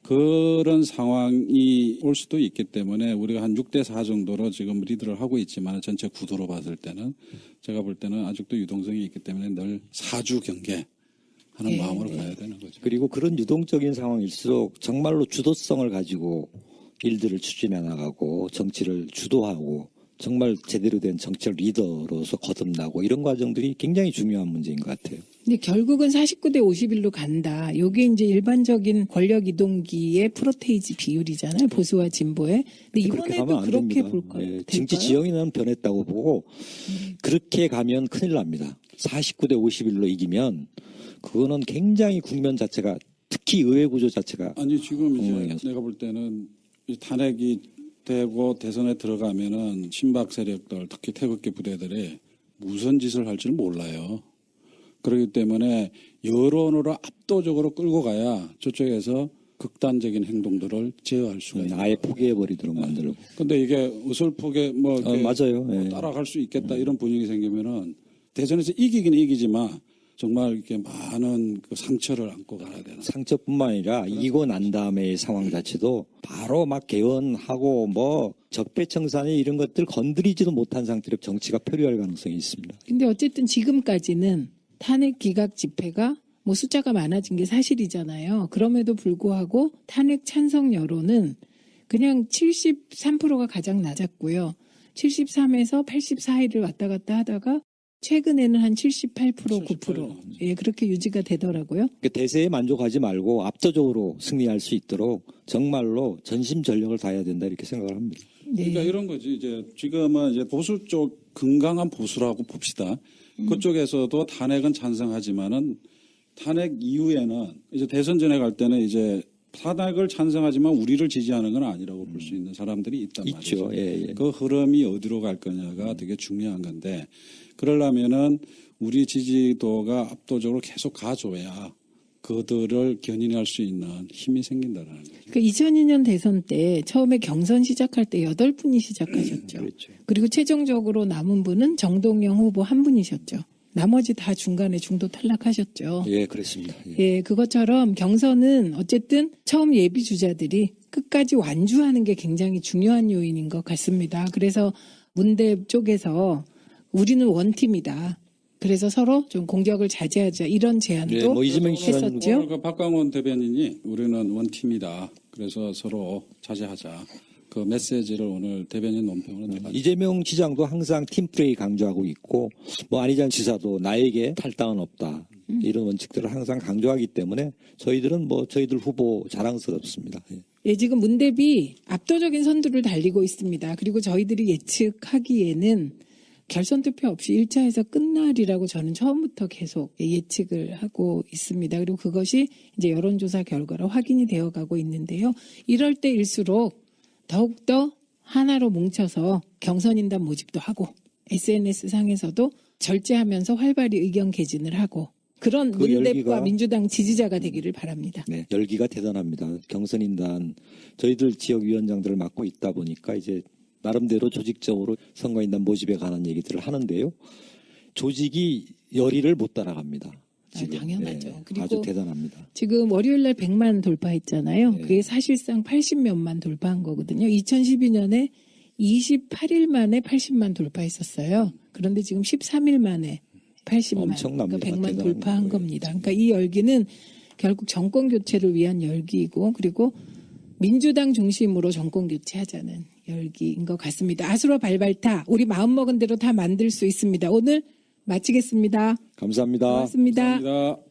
그런 상황이 올 수도 있기 때문에 우리가 한 6대4 정도로 지금 리드를 하고 있지만 전체 구도로 봤을 때는 제가 볼 때는 아직도 유동성이 있기 때문에 늘 사주 경계하는 네, 마음으로 네. 가야 되는 거죠. 그리고 그런 유동적인 상황일수록 정말로 주도성을 가지고 일들을 추진해 나가고 정치를 주도하고 정말 제대로 된 정치적 리더로서 거듭나고 이런 과정들이 굉장히 중요한 문제인 것 같아요. 근데 결국은 49대 51로 간다. 요게 이제 일반적인 권력 이동기의 프로테이지 비율이잖아요. 보수와 진보의. 근데 그렇게 가면 이번에도 안 그렇게 됩니다. 볼까요? 예, 될까요? 정치 지형이는 변했다고 보고 그렇게 가면 큰일 납니다. 49대 51로 이기면 그거는 굉장히 국면 자체가 특히 의회 구조 자체가 아니 지금 이제 엉망이어서. 내가 볼 때는 이 탄핵이 되고 대선에 들어가면은 친박 세력들 특히 태극기 부대들이 무슨 짓을 할지를 몰라요. 그렇기 때문에 여론으로 압도적으로 끌고 가야 저쪽에서 극단적인 행동들을 제어할 수가 있는. 아예 포기해버리도록 만들고. 근데 이게 어설프게 뭐 이렇게 맞아요. 예. 따라갈 수 있겠다 이런 분위기 생기면은 대선에서 이기긴 이기지만 정말 이렇게 많은 그 상처를 안고 가야 되는. 상처뿐만 아니라 이고 난 다음의 상황 자체도 바로 막 개헌하고 뭐 적폐청산에 이런 것들 건드리지도 못한 상태로 정치가 표류할 가능성이 있습니다. 근데 어쨌든 지금까지는 탄핵 기각 집회가 뭐 숫자가 많아진 게 사실이잖아요. 그럼에도 불구하고 탄핵 찬성 여론은 그냥 73%가 가장 낮았고요. 73에서 84일을 왔다 갔다 하다가 최근에는 한 78%, 9% 예, 그렇게 유지가 되더라고요. 그 대세에 만족하지 말고 압도적으로 승리할 수 있도록 정말로 전심전력을 다해야 된다 이렇게 생각을 합니다. 네. 그러니까 이런 거지. 이제 지금은 이제 보수 쪽 건강한 보수라고 봅시다. 그쪽에서도 탄핵은 찬성하지만은 탄핵 이후에는 이제 대선 전에 갈 때는 이제 탄핵을 찬성하지만 우리를 지지하는 건 아니라고 볼 수 있는 사람들이 있단 있죠. 말이죠. 예. 그 흐름이 어디로 갈 거냐가 되게 중요한 건데 그러려면은 우리 지지도가 압도적으로 계속 가져야 그들을 견인할 수 있는 힘이 생긴다는 거죠. 그 2002년 대선 때 처음에 경선 시작할 때 8분이 시작하셨죠. 그렇죠. 그리고 최종적으로 남은 분은 정동영 후보 한 분이셨죠. 나머지 다 중간에 중도 탈락하셨죠. 예, 그렇습니다. 예. 예, 그것처럼 경선은 어쨌든 처음 예비 주자들이 끝까지 완주하는 게 굉장히 중요한 요인인 것 같습니다. 그래서 문대 쪽에서 우리는 원팀이다. 그래서 서로 좀 공격을 자제하자 이런 제안도 네, 뭐 이재명 씨가 했었죠. 오늘 그 박광원 대변인이 우리는 원팀이다. 그래서 서로 자제하자. 그 메시지를 오늘 대변인 논평으로 내가 이재명 시장도 항상 팀플레이 강조하고 있고 뭐 안희정 지사도 나에게 탈당은 없다. 이런 원칙들을 항상 강조하기 때문에 저희들은 뭐 저희들 후보 자랑스럽습니다. 예. 예, 지금 문대비 압도적인 선두를 달리고 있습니다. 그리고 저희들이 예측하기에는 결선 투표 없이 1차에서 끝날이라고 저는 처음부터 계속 예측을 하고 있습니다. 그리고 그것이 이제 여론조사 결과로 확인이 되어 가고 있는데요. 이럴 때일수록 더욱더 하나로 뭉쳐서 경선인단 모집도 하고 SNS 상에서도 절제하면서 활발히 의견 개진을 하고 그런 그 문대과 열기가- 민주당 지지자가 되기를 바랍니다. 네, 열기가 대단합니다. 경선인단 저희들 지역위원장들을 맡고 있다 보니까 이제 나름대로 조직적으로 선거인단 모집에 관한 얘기들을 하는데요. 조직이 열의를 못 따라갑니다. 지금. 당연하죠. 네, 그리고 아주 대단합니다. 지금 월요일 날 100만 돌파했잖아요. 네. 그게 사실상 80몇만 돌파한 거거든요. 2012년에 28일 만에 80만 돌파했었어요. 그런데 지금 13일 만에 80만, 엄청납니다. 그러니까 100만 대단한 돌파한 거예요. 겁니다. 그러니까 이 열기는 결국 정권 교체를 위한 열기이고 그리고 민주당 중심으로 정권 교체하자는 열기인 것 같습니다. 아수라 발발타 우리 마음먹은 대로 다 만들 수 있습니다. 오늘 마치겠습니다. 감사합니다. 고맙습니다. 감사합니다.